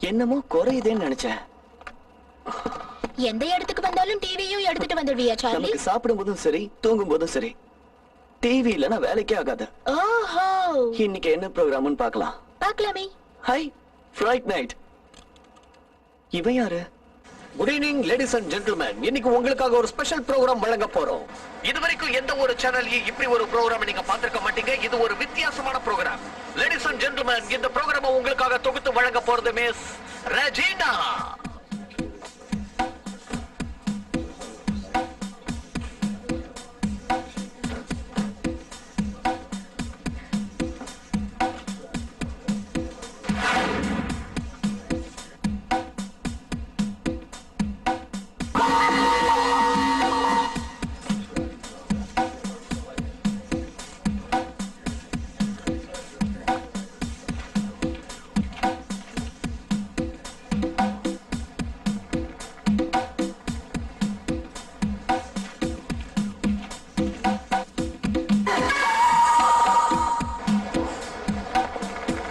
என்னமோ குறையுதேன்னு நினைச்சேன். எந்த இடத்துக்கு வந்தாலும் டிவியும் எடுத்துட்டு வந்துடுவியா சார்லி? நமக்கு சாப்பிடும் போதும் சரி, தூங்கும் போதும் சரி, டிவி இல்லனா வேலைக்கே ஆகாது. ஓஹோ, இன்னைக்கு என்ன ப்ரோகிராம்னு பார்க்கலாம். பார்க்கலாமே. Hi, fright night. இவன் யாரு? Good evening ladies and gentlemen. இன்னைக்கு உங்களுக்காக ஒரு ஸ்பெஷல் ப்ரோகிராம் வழங்க போறோம். இதுவரைக்கும் எந்த ஒரு சேனல்லையும் இப்படி ஒரு ப்ரோகிராம் நீங்க பார்த்திருக்க மாட்டீங்க. இது ஒரு வித்தியாசமான ப்ரோகிராம். லேடிஸ் அண்ட் ஜென்டில்மேன், இந்த ப்ரோகிராமை உங்களுக்காக தொகுத்து வழங்க போறது மிஸ் ரெஜினா.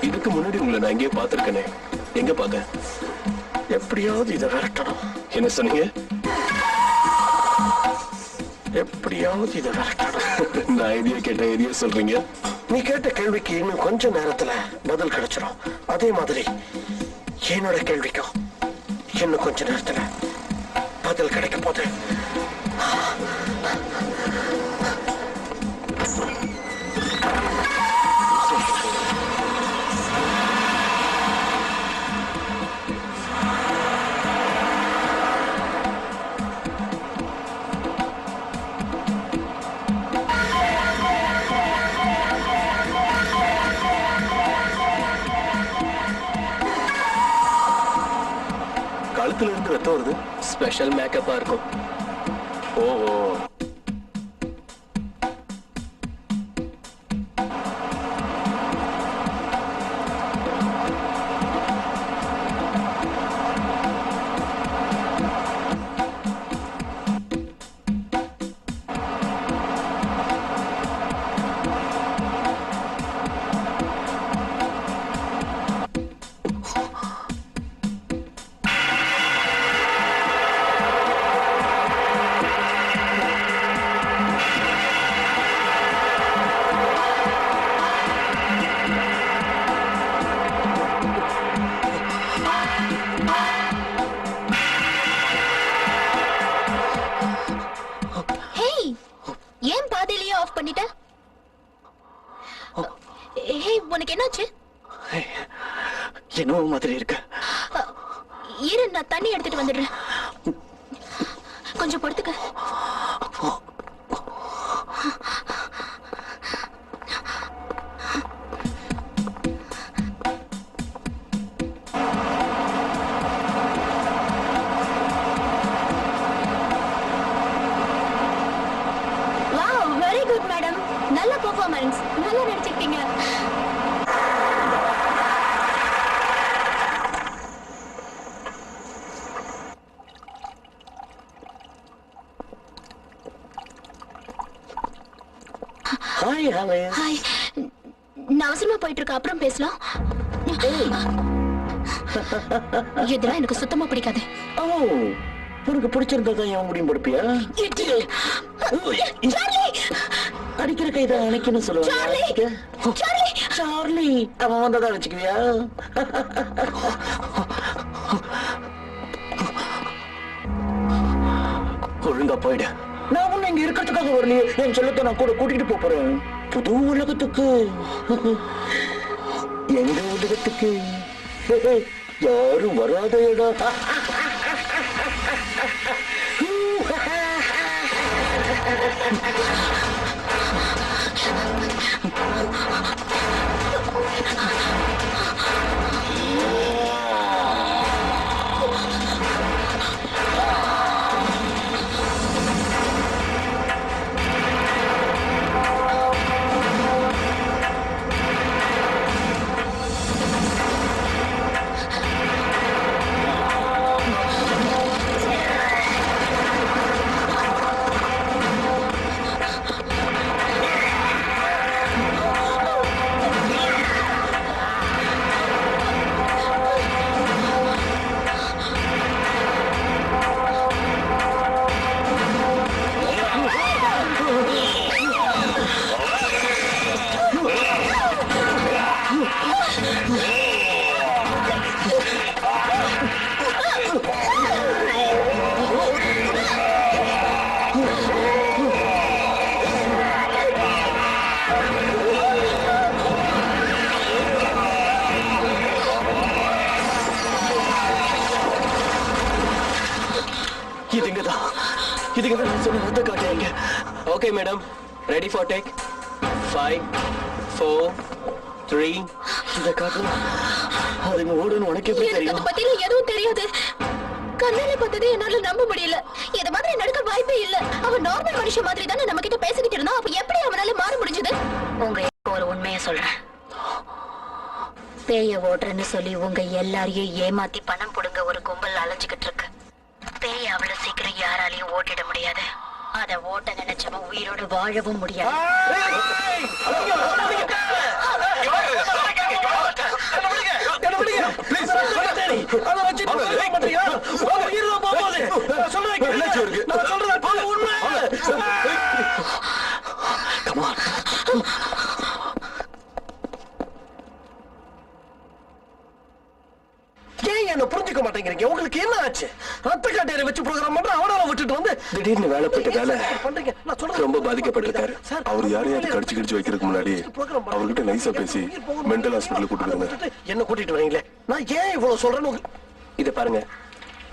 இதுக்கு முன்னாடி உங்களை நான் எங்கேயோ பார்த்திருக்கேனே. எங்க பார்த்தேன்? எப்படியாவது இதை விரட்டணும். என்ன சொன்னீங்க? எப்படியாவது இதை விரட்டணும். நான் எதையோ கேட்ட எதையோ சொல்றீங்க. நீ கேட்ட கேள்விக்கு இன்னும் கொஞ்ச நேரத்துல பதில் கிடைச்சிடும். அதே மாதிரி என்னோட கேள்விக்கும் இன்னும் கொஞ்ச நேரத்துல பதில் கிடைக்க போகுது. கழுத்துல இருந்து ரத்தம் வருது. ஸ்பெஷல் மேக்கப்பா இருக்கும். ஓஹோ, ஏன் பாதியிலேயே ஆஃப் பண்ணிட்ட? உனக்கு என்னாச்சு? என்னவோ மாதிரி இருக்கு. இரு, நான் தண்ணி எடுத்துட்டு வந்துடுறேன். கொஞ்சம் பொறுத்துக்க. Wow, very good madam. நல்ல பெர்ஃபார்மன்ஸ். நல்லா நடிச்சிருக்கீங்க. நான் அவசரமா போயிட்டு இருக்க, அப்புறம் பேசலாம். இதெல்லாம் எனக்கு சுத்தமா பிடிக்காது. ஓ, உனக்கு பிடிச்சிருந்தா தான் என் முடியும் படுப்பியா? அடிக்கிற கைதான் அணைக்கணும் சொல்லுவாங்க. சார்லி, அவன் வந்தாதான் வச்சுக்குவியா? ஒழுங்கா போயிடு. நான் ஒண்ணு இங்க இருக்கிறதுக்காக வரலையே. என் செல்லத்தை நான் கூட கூட்டிட்டு போறேன் புது உலகத்துக்கு. எங்க உலகத்துக்கு? யாரும் வராத இடம். இதுக்கு நான் சொன்ன ரத்த காட்டுறீங்க. Okay madam, ready for take. 5 4 3. இத காட்டலாம். அதுங்க ஓடுன்னு உனக்கு எப்படி எனக்கு தெரியும்? அதை பத்தி எதுவும் தெரியாது. கண்ணால பார்த்ததே என்னால நம்ப முடியல. இத மாதிரி நடக்க வாய்ப்பே இல்ல. அவன் நார்மல் மனுஷன் மாதிரி தானே நம்ம கிட்ட பேசிக்கிட்டு இருந்தான். அப்ப எப்படி அவனால மாற முடிஞ்சது? உங்க ஒரு உண்மையை சொல்றேன். பேய ஓடுறேன்னு சொல்லி உங்க எல்லாரையும் ஏமாத்தி பணம் புடுங்க ஒரு கும்பல் அலைஞ்சுகிட்டு இருக்கு. பேய அவ்வளவு சீக்கிரம் யாராலையும் ஓட்டிட முடியாது. அத ஓட்ட நினைச்சவன் உயிரோடு வாழவும் முடியாது. ஏன் என்ன புரிஞ்சுக்க மாட்டேங்கிறீங்க? உங்களுக்கு என்ன ஆச்சு? ரத்த காட்டேரி வச்சு ப்ரோகிராம் பண்ற அவனால விட்டுட்டு வந்து திடீர்னு வேலை போயிட்டதால பண்றீங்க. நான் சொல்றது ரொம்ப பாதிக்கப்பட்டிருக்காரு. அவர் யாரையாவது கடிச்சு கிடிச்சு வைக்கிறதுக்கு முன்னாடி அவர்கிட்ட நைஸா பேசி மென்டல் ஹாஸ்பிட்டல் கூட்டிட்டு போங்க. என்ன கூட்டிட்டு வரீங்களே? நான் ஏன் இவ்வளவு சொல்றேன்னு இத பாருங்க,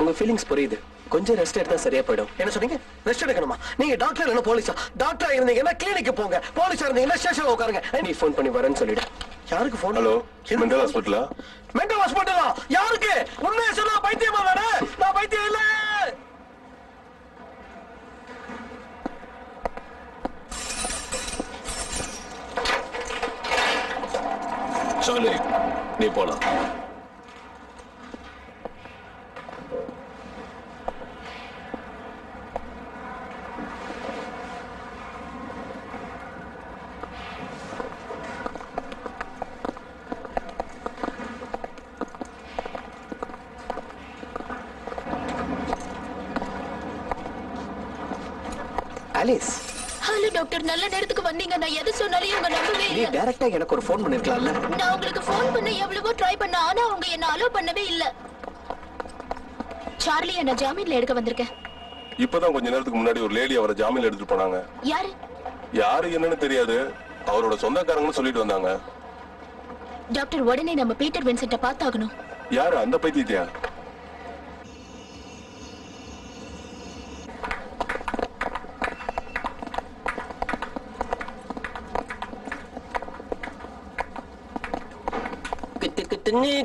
உங்க ஃபீலிங்ஸ் புரியுது. கொஞ்சம் ரெஸ்ட் எடுத்தா சரியா போயிடும். என்ன சொன்னீங்க? ரெஸ்ட் எடுக்கணுமா? நீங்க டாக்டர் என்ன போலீஸா? டாக்டரா இருந்தீங்கன்னா கிளினிக்கு போங்க, போலீஸா இருந்தீங்கன்னா ஸ்டேஷன்ல உட்காருங்க. நீ ஃபோன் பண்ணி வரேன்னு சொல்லிடு. யாருக்கு போன்? ஹலோ, மென்டல் ஹாஸ்பிட்டலா? மென்டல் ஹாஸ்பிட்டலா? யாருக்கு? உண்மையை சொன்னா பைத்தியமா வேற? நான் பைத்தியம் இல்ல. சார்லி, நீ போலாம். ஆலிஸ், ஹலோ டாக்டர், நல்ல நேரத்துக்கு வந்தீங்க. நான் எது சொன்னாலும் இவங்க நம்பவே நீ இல்ல. டைரக்டா எனக்கு ஒரு ஃபோன் பண்ணிருக்கலாம்ல. நான் உங்களுக்கு ஃபோன் பண்ண எவ்வளவோ ட்ரை பண்ண, ஆனா அவங்க என்ன அலோ பண்ணவே இல்ல. சார்லி என்ன ஜாமீன்ல எடுக்க வந்திருக்கேன். இப்பதான் கொஞ்ச நேரத்துக்கு முன்னாடி ஒரு லேடி அவரை ஜாமீன்ல எடுத்துட்டு போனாங்க. யாரு? யாரு என்னன்னு தெரியாது, அவரோட சொந்தக்காரங்கன்னு சொல்லிட்டு வந்தாங்க. டாக்டர், உடனே நம்ம பீட்டர் வின்சென்ட்ட பார்த்தாகணும். யாரு அந்த பைத்தியத்தையா?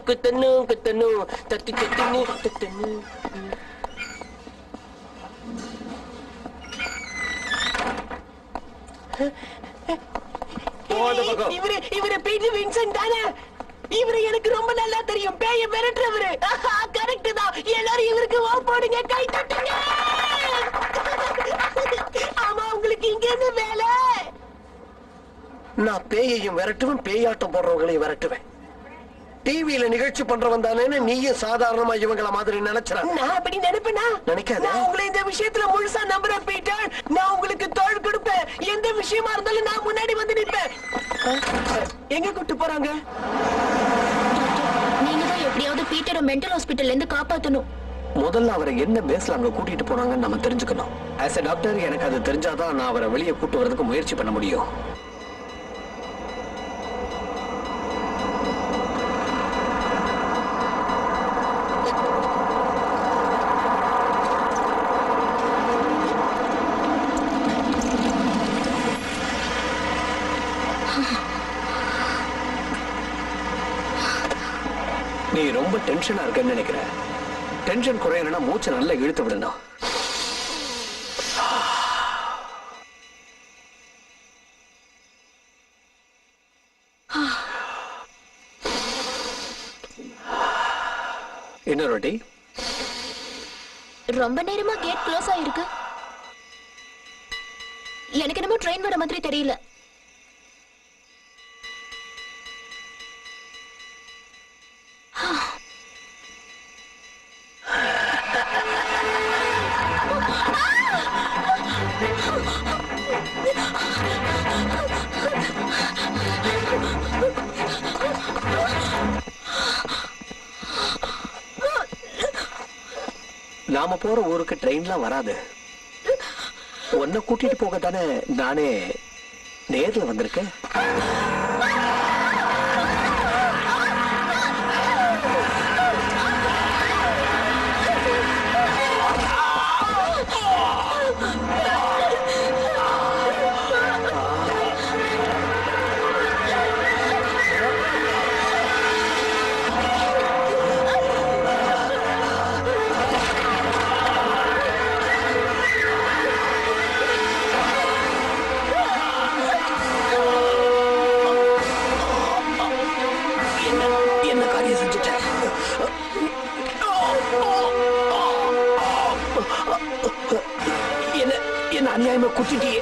குத்தணும் தட்டி தட்டணும். இவரு பீட்டர் வின்சென்ட் தானே? இவரு எனக்கு ரொம்ப நல்லா தெரியும். பேய மிரட்டுறவரு. கரெக்ட் தான். எல்லாரும் இவருக்கு ஓ போடுங்க, கை தட்டுங்க. ஆமா, உங்களுக்கு இங்க என்ன வேலை? நான் பேயையும் விரட்டுவேன், பேயாட்டம் போடுறவங்களையும் விரட்டுவேன். டிவியில நிகழ்ச்சி பண்றவன் தானே நீயும் சாதாரணமா இவங்கள மாதிரி நினைச்சிடாத. நான் அப்படி நினைப்பேனா? நினைக்காத. நான் உங்களை இந்த விஷயத்துல முழுசா நம்புறேன் பீட்டர். நான் உங்களுக்கு தோள் கொடுப்பேன். எந்த விஷயமா இருந்தாலும் நான் முன்னாடி வந்து நிற்பேன். எங்க கூட்டு போறாங்க? நீங்க தான் எப்படியாவது பீட்டரை மென்டல் ஹாஸ்பிட்டல்ல இருந்து காப்பாத்தணும். முதல்ல அவரை என்ன பேஸ்ல அங்க கூட்டிட்டு போனாங்கன்னு நம்ம தெரிஞ்சுக்கணும். ஆஸ் எ டாக்டர் எனக்கு அது தெரிஞ்சாதான் நான் அவரை வெளியே கூட்டு வரதுக்கு முயற்சி பண்ண முடியும். நீ ரொம்ப டென்ஷனா இருக்கன்னு நினைக்கிறேன். டென்ஷன் குறையணும்னா மூச்சை நல்லா இழுத்து விடணும். இன்னொரு வாட்டி. ரொம்ப நேரமா கேட் க்ளோஸ் ஆயிருக்கு. எனக்கு என்னமோ ட்ரெயின் வர மாதிரி தெரியல. நாம போற ஊருக்கு ட்ரெயின்லாம் வராது. உன்னை கூட்டிட்டு போக தானே நானே நேர்ல வந்திருக்கேன். என்ன காரியம் செஞ்சுட்டேன்? என்ன அநியாயமா குத்திட்டியே.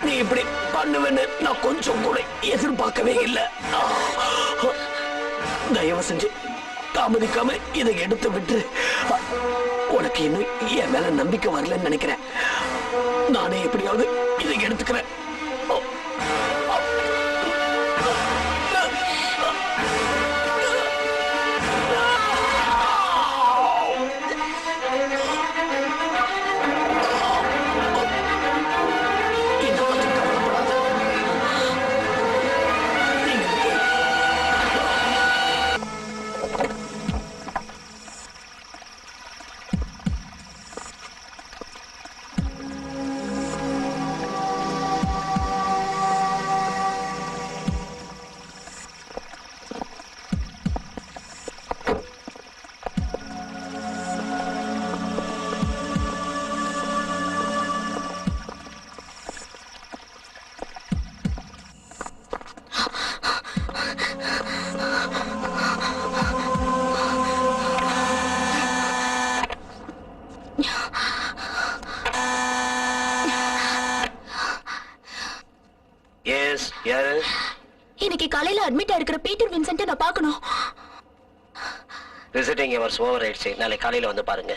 நீ இப்படி பண்ணுவேன்னு நான் கொஞ்சம் கூட எதிர்பார்க்கவே இல்லை. தயவு செஞ்சு தாமதிக்காம இதை எடுத்து விட்டு. உனக்கு இன்னும் என் மேல நம்பிக்கை வரலன்னு நினைக்கிறேன். நானே எப்படியாவது இதை எடுத்துக்கிறேன். இன்னைக்கு காலையில அட்மிட் ஆயிருக்கிற பீட்டர் வின்சென்ட் நான் பார்க்கணும். விசிட்டிங் ஹவர்ஸ் ஓவர் ஆயிடுச்சு. நாளை காலையில வந்து பாருங்க.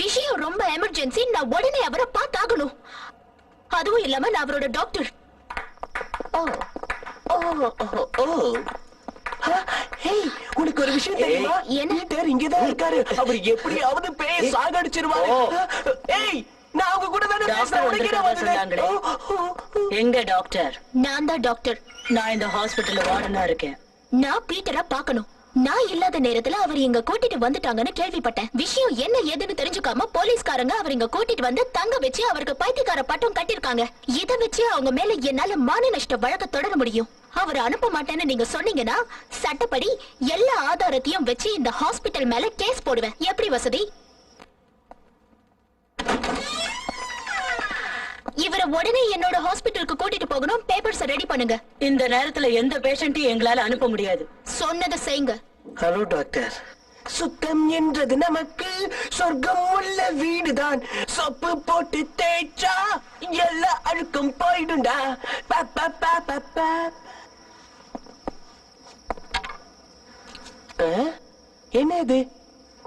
விஷயம் ரொம்ப எமர்ஜென்சி. நான் உடனே அவரை பார்த்தாகணும். அதுவும் இல்லாம நான் அவரோட டாக்டர். உனக்கு ஒரு விஷயம் தெரியுமா? பீட்டர் இங்கதான் இருக்காரு. அவர் எப்படியாவது பேய சாகடிச்சிருவாரு. ஏய், நான் அவங்க கூட தானே பேசுறேன். எங்க டாக்டர்? நான் தான் டாக்டர். நான் இந்த ஹாஸ்பிடல்ல வார்டனா இருக்கேன். நான் பீட்டரை பார்க்கணும். நான் இல்லாத நேரத்துல அவர் இங்க கூட்டிட்டு வந்துட்டாங்கன்னு கேள்விப்பட்டேன். விஷயம் என்ன ஏதுன்னு தெரிஞ்சுக்காம போலீஸ்காரங்க அவர் இங்க கூட்டிட்டு வந்து தங்க வச்சு அவருக்கு பைத்தியக்கார பட்டம் கட்டிருக்காங்க. இத வச்சு அவங்க மேல என்னால மான நஷ்ட வழக்க தொடர முடியும். அவரை அனுப்ப மாட்டேன்னு நீங்க சொன்னீங்கன்னா சட்டப்படி எல்லா ஆதாரத்தையும் வச்சு இந்த ஹாஸ்பிட்டல் மேல கேஸ் போடுவேன். எப்படி வசதி? இவரை உடனே என்னோட ஹாஸ்பிட்டலுக்கு கூட்டிட்டு போகணும். பேப்பர்ஸ் ரெடி பண்ணுங்க. இந்த நேரத்துல எந்த பேஷண்ட்டையும் எங்களால அனுப்ப முடியாது. சொன்னதை செய்யுங்க. ஹலோ டாக்டர், சுத்தம் என்றது நமக்கு சொர்க்கம் உள்ள வீடுதான். சொப்பு போட்டு தேய்ச்சா எல்லா அழுக்கும் போயிடுண்டா. என்ன இது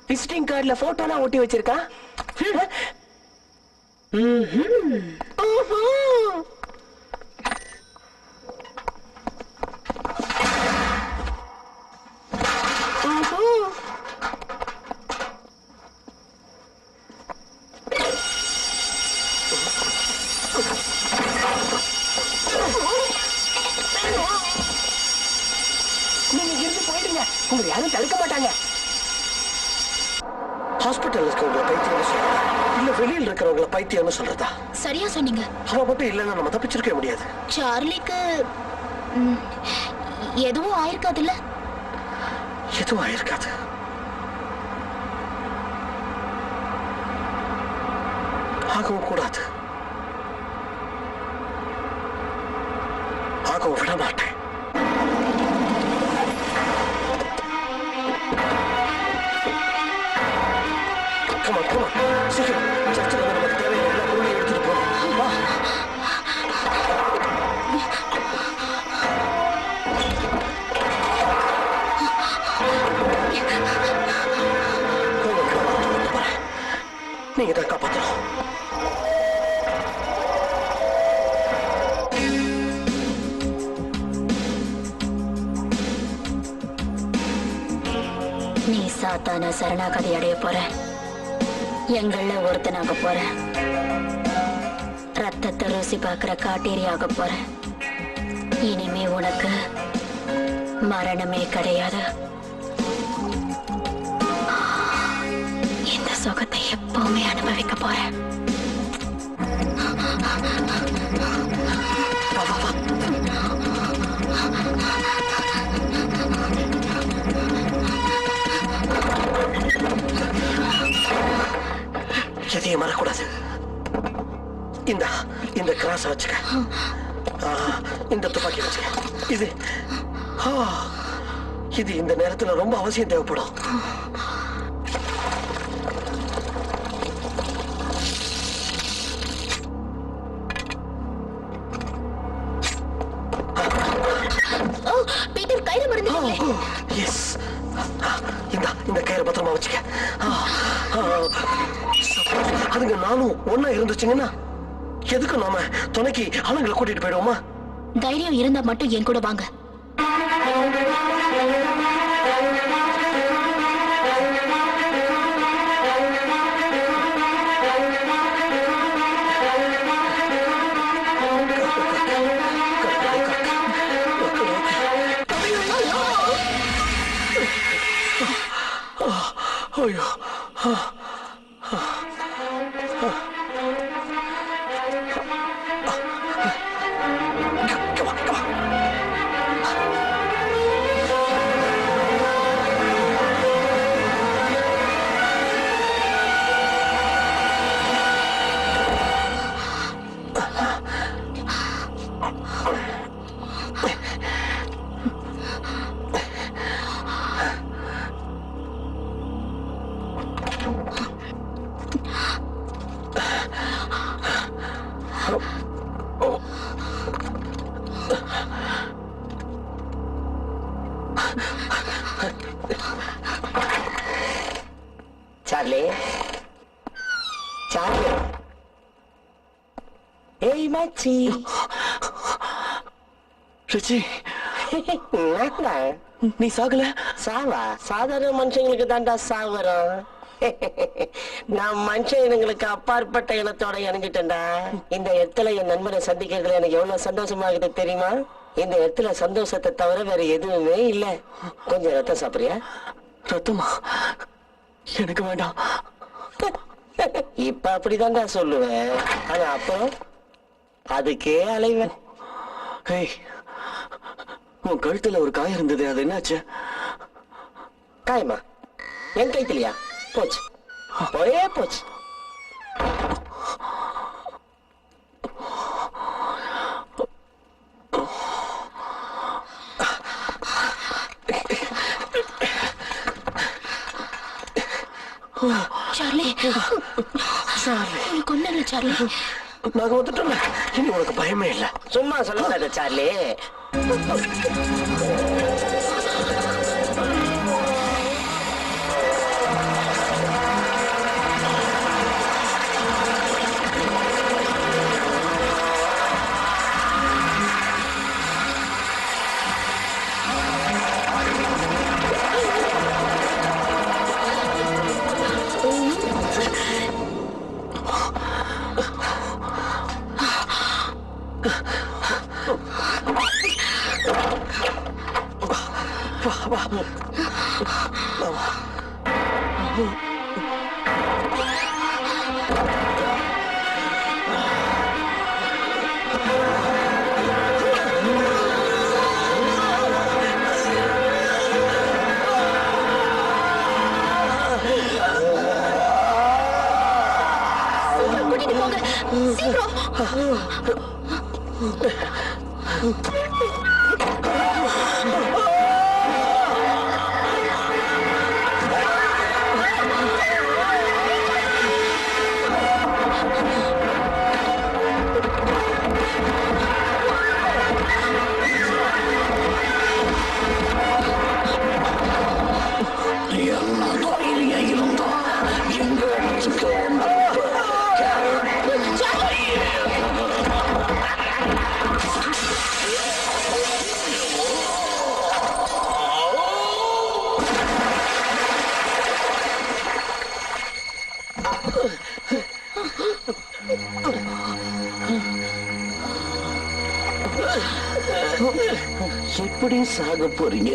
விசிட்டிங் கார்டுல போட்டோலாம் ஒட்டி வச்சிருக்கா? நீங்க இருந்து போயிடுங்க, உங்களை யாரும் தடுக்க மாட்டாங்க. ஹாஸ்பிட்டல் இருக்கவங்கள பைத்தியம்னு சொல்றதா இல்ல வெளியில் இருக்கிறவங்கள பைத்தியம்னு சொல்றதா? சரியா சொன்னீங்க. அவ மட்டும் இல்லைன்னா நம்ம தப்பிச்சிருக்க முடியாது. சார்லிக்கு எதுவும் ஆயிருக்காது இல்ல? எதுவும் ஆயிருக்காது. ஆகவும் கூடாது. ஆகவும் விட மாட்டேன். Come on, come on. சீக்கிரம் சர்ச்சில் வந்து நமக்கு தேவையான எல்லா பொருளையும் எடுத்துட்டு போகணும். வா. நீங்க தான் காப்பாற்றணும். நீ சாத்தான சரணாகதி அடைய போற. எங்கள ஒருத்தனாக போற. ரத்தத்தை ருசி பார்க்கிற காட்டேரியாக போற. இனிமே உனக்கு மரணமே கிடையாது. இந்த சுகத்தை எப்பவுமே அனுபவிக்க போற. எதையும் மறக்கூடாது. இந்த கிராஸ வச்சுக்க. இந்த துப்பாக்கி வச்சுக்க. இது இந்த நேரத்துல ரொம்ப அவசியம் தேவைப்படும். பீட்டர் கயிறு மறந்துட்டீங்களே. எஸ். இந்த கயிறு பத்திரமா வச்சுக்க. அதுங்க நானும் ஒன்னா இருந்துச்சுங்கன்னா எதுக்கு நாம துணைக்கு ஆளுங்களை கூட்டிட்டு போயிடுவோமா? தைரியம் இருந்தா மட்டும் என் கூட வாங்க. ஐயோ. Charlie, Charlie. ஏய் மச்சி. ரிச்சி, நீ சாகல? சாவா? சாதாரண மனுஷங்களுக்கு தாண்டா சாவரம். நான் மனுஷ இனங்களுக்கு அப்பாற்பட்ட இனத்தோட இணைஞ்சிட்டேன்டா. இந்த இடத்துல என் நண்பனை சந்திக்கிறதுல எனக்கு எவ்வளவு சந்தோஷமாகுது தெரியுமா? இந்த இடத்துல சந்தோஷத்தை தவிர வேற எதுவுமே இல்ல. கொஞ்சம் ரத்தம் சாப்பிடுறியா? ரத்தமா? எனக்கு வேண்டாம். இப்ப அப்படிதான்டா சொல்லுவேன். ஆனா அப்புறம் அதுக்கே அலைவேன். உன் கழுத்துல ஒரு காயம் இருந்தது, அது என்னாச்சு? காயமா? என் கைத்திலையா? போச்சு, போயே போச்சு. சார்லி கொண்டு சார்லி. நாங்க வந்துட்டோம்ல, இனி உனக்கு பயமே இல்ல. சும்மா சொல்லக்கூடாது சார்லி. கூட்டிட்டு போங்க சீக்கிரம். எப்படி சாக போறீங்க?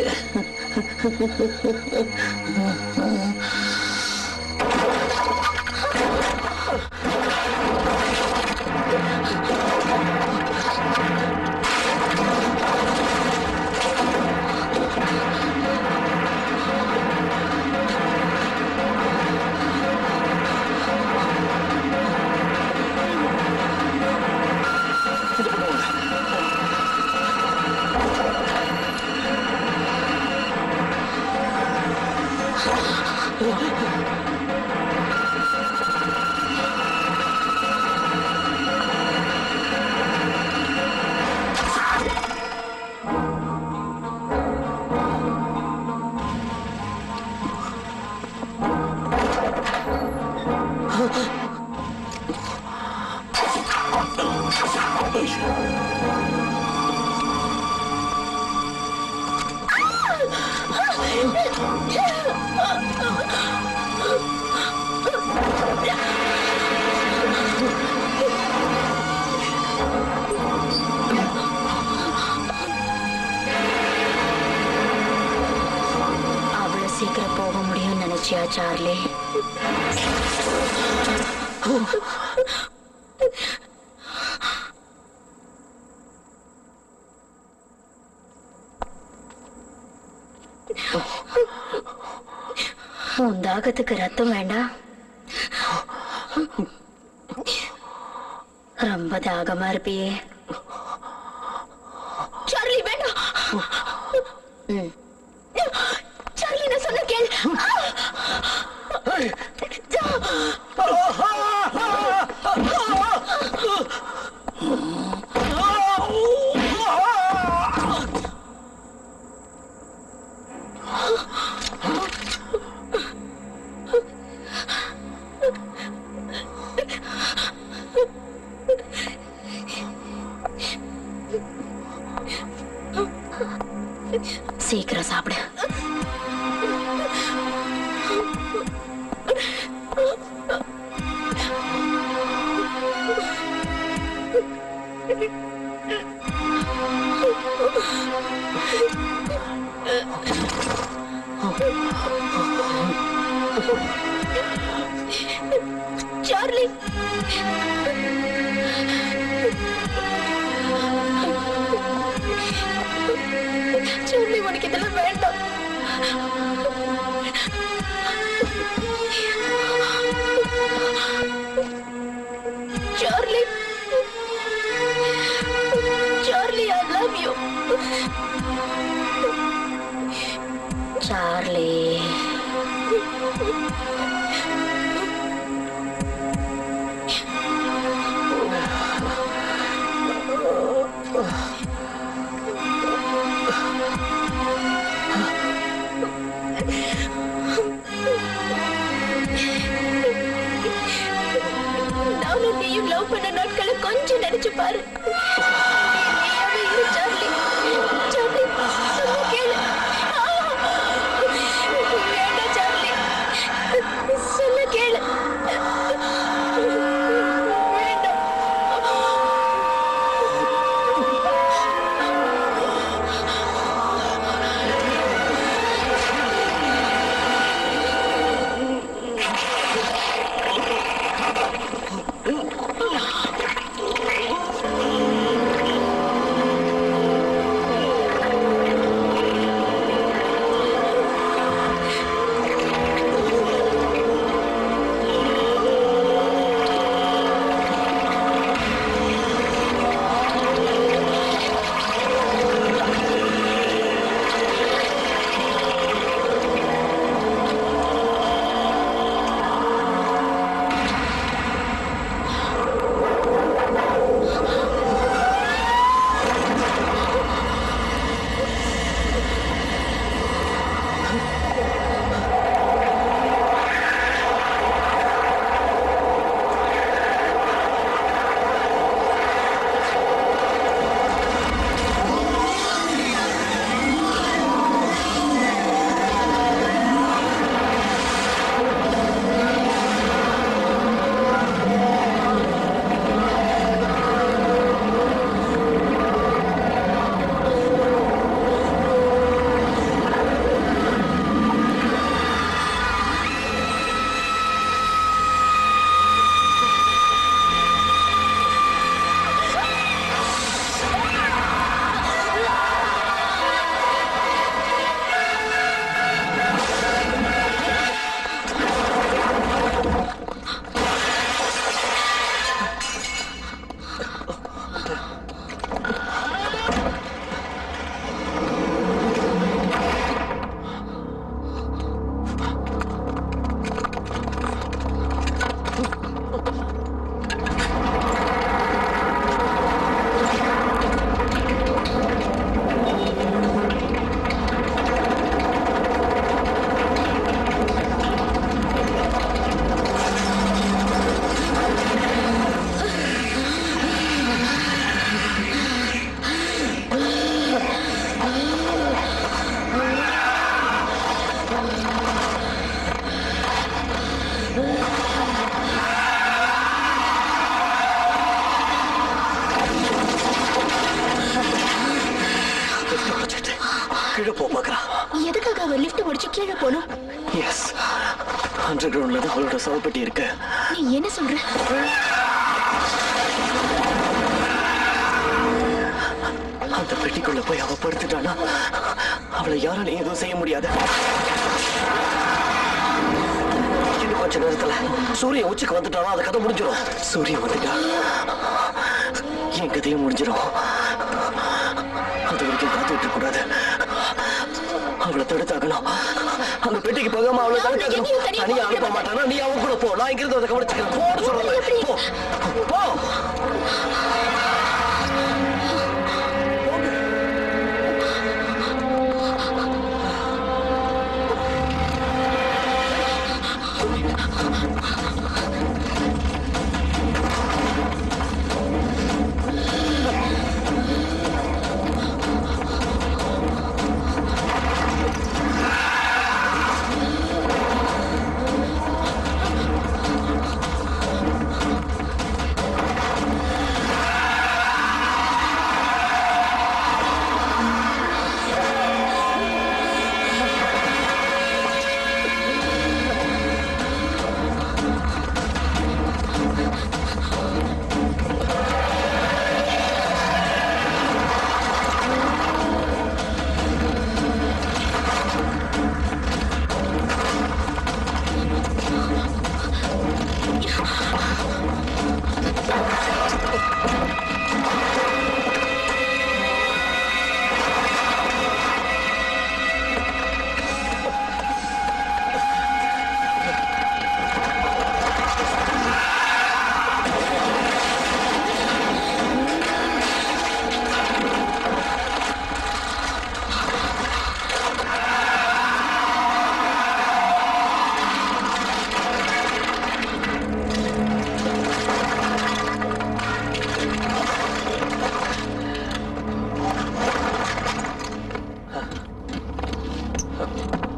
அவ்வளவு சீக்கிரம் போக முடியும்னு நினைச்சியா சார்லி? உன் தாகத்துக்கு ரத்தம் வேண்டாம்? ரொம்ப தாகமா இருப்பியே. சார்லி வேண்டாம். சார்லி நான் சொன்ன கேள். சீக்கிரம் சாப்பிடு. சார்லி சார்லி உனக்கு இதெல்லாம் வேண்டாம். Charlie Charlie I love you. Charlie பாரு. நீயாவே இரு, சார்லி. சார்லி, சொன்னா கேளு. வேண்டாம் சார்லி, சொன்னா கேளு. வேண்டாம். கீழே போ பாக்குறா. எதுக்காக அவ லிஃப்ட் முடிச்சு கீழே போகணும்? எஸ், அண்டர் கிரவுண்ட்ல தான் அவளோட சவப்பெட்டி இருக்கு. நீ என்ன சொல்ற? அந்த பெட்டிக்குள்ள போய் அவ படுத்துட்டானா அவளை யாராலையும் எதுவும் செய்ய முடியாது. இன்னும் கொஞ்ச நேரத்துல சூரியன் உச்சிக்கு வந்துட்டாலும் அது கதை முடிஞ்சிடும். சூரியன் வந்துட்டா என் கதையும் முடிஞ்சிடும். அது வரைக்கும் காத்துட்டு கூடாது. அவளை தடுத்தாகணும். அந்த பெட்டிக்கு போகாம அவளை தடுத்தாகணும். தனியா அனுப்ப மாட்டானா? நீ அவன் கூட போ. நான் இங்கிருந்து அதை கவனிச்சுக்கிறேன். போன்னு சொல்றேன். போ போ. ஆ.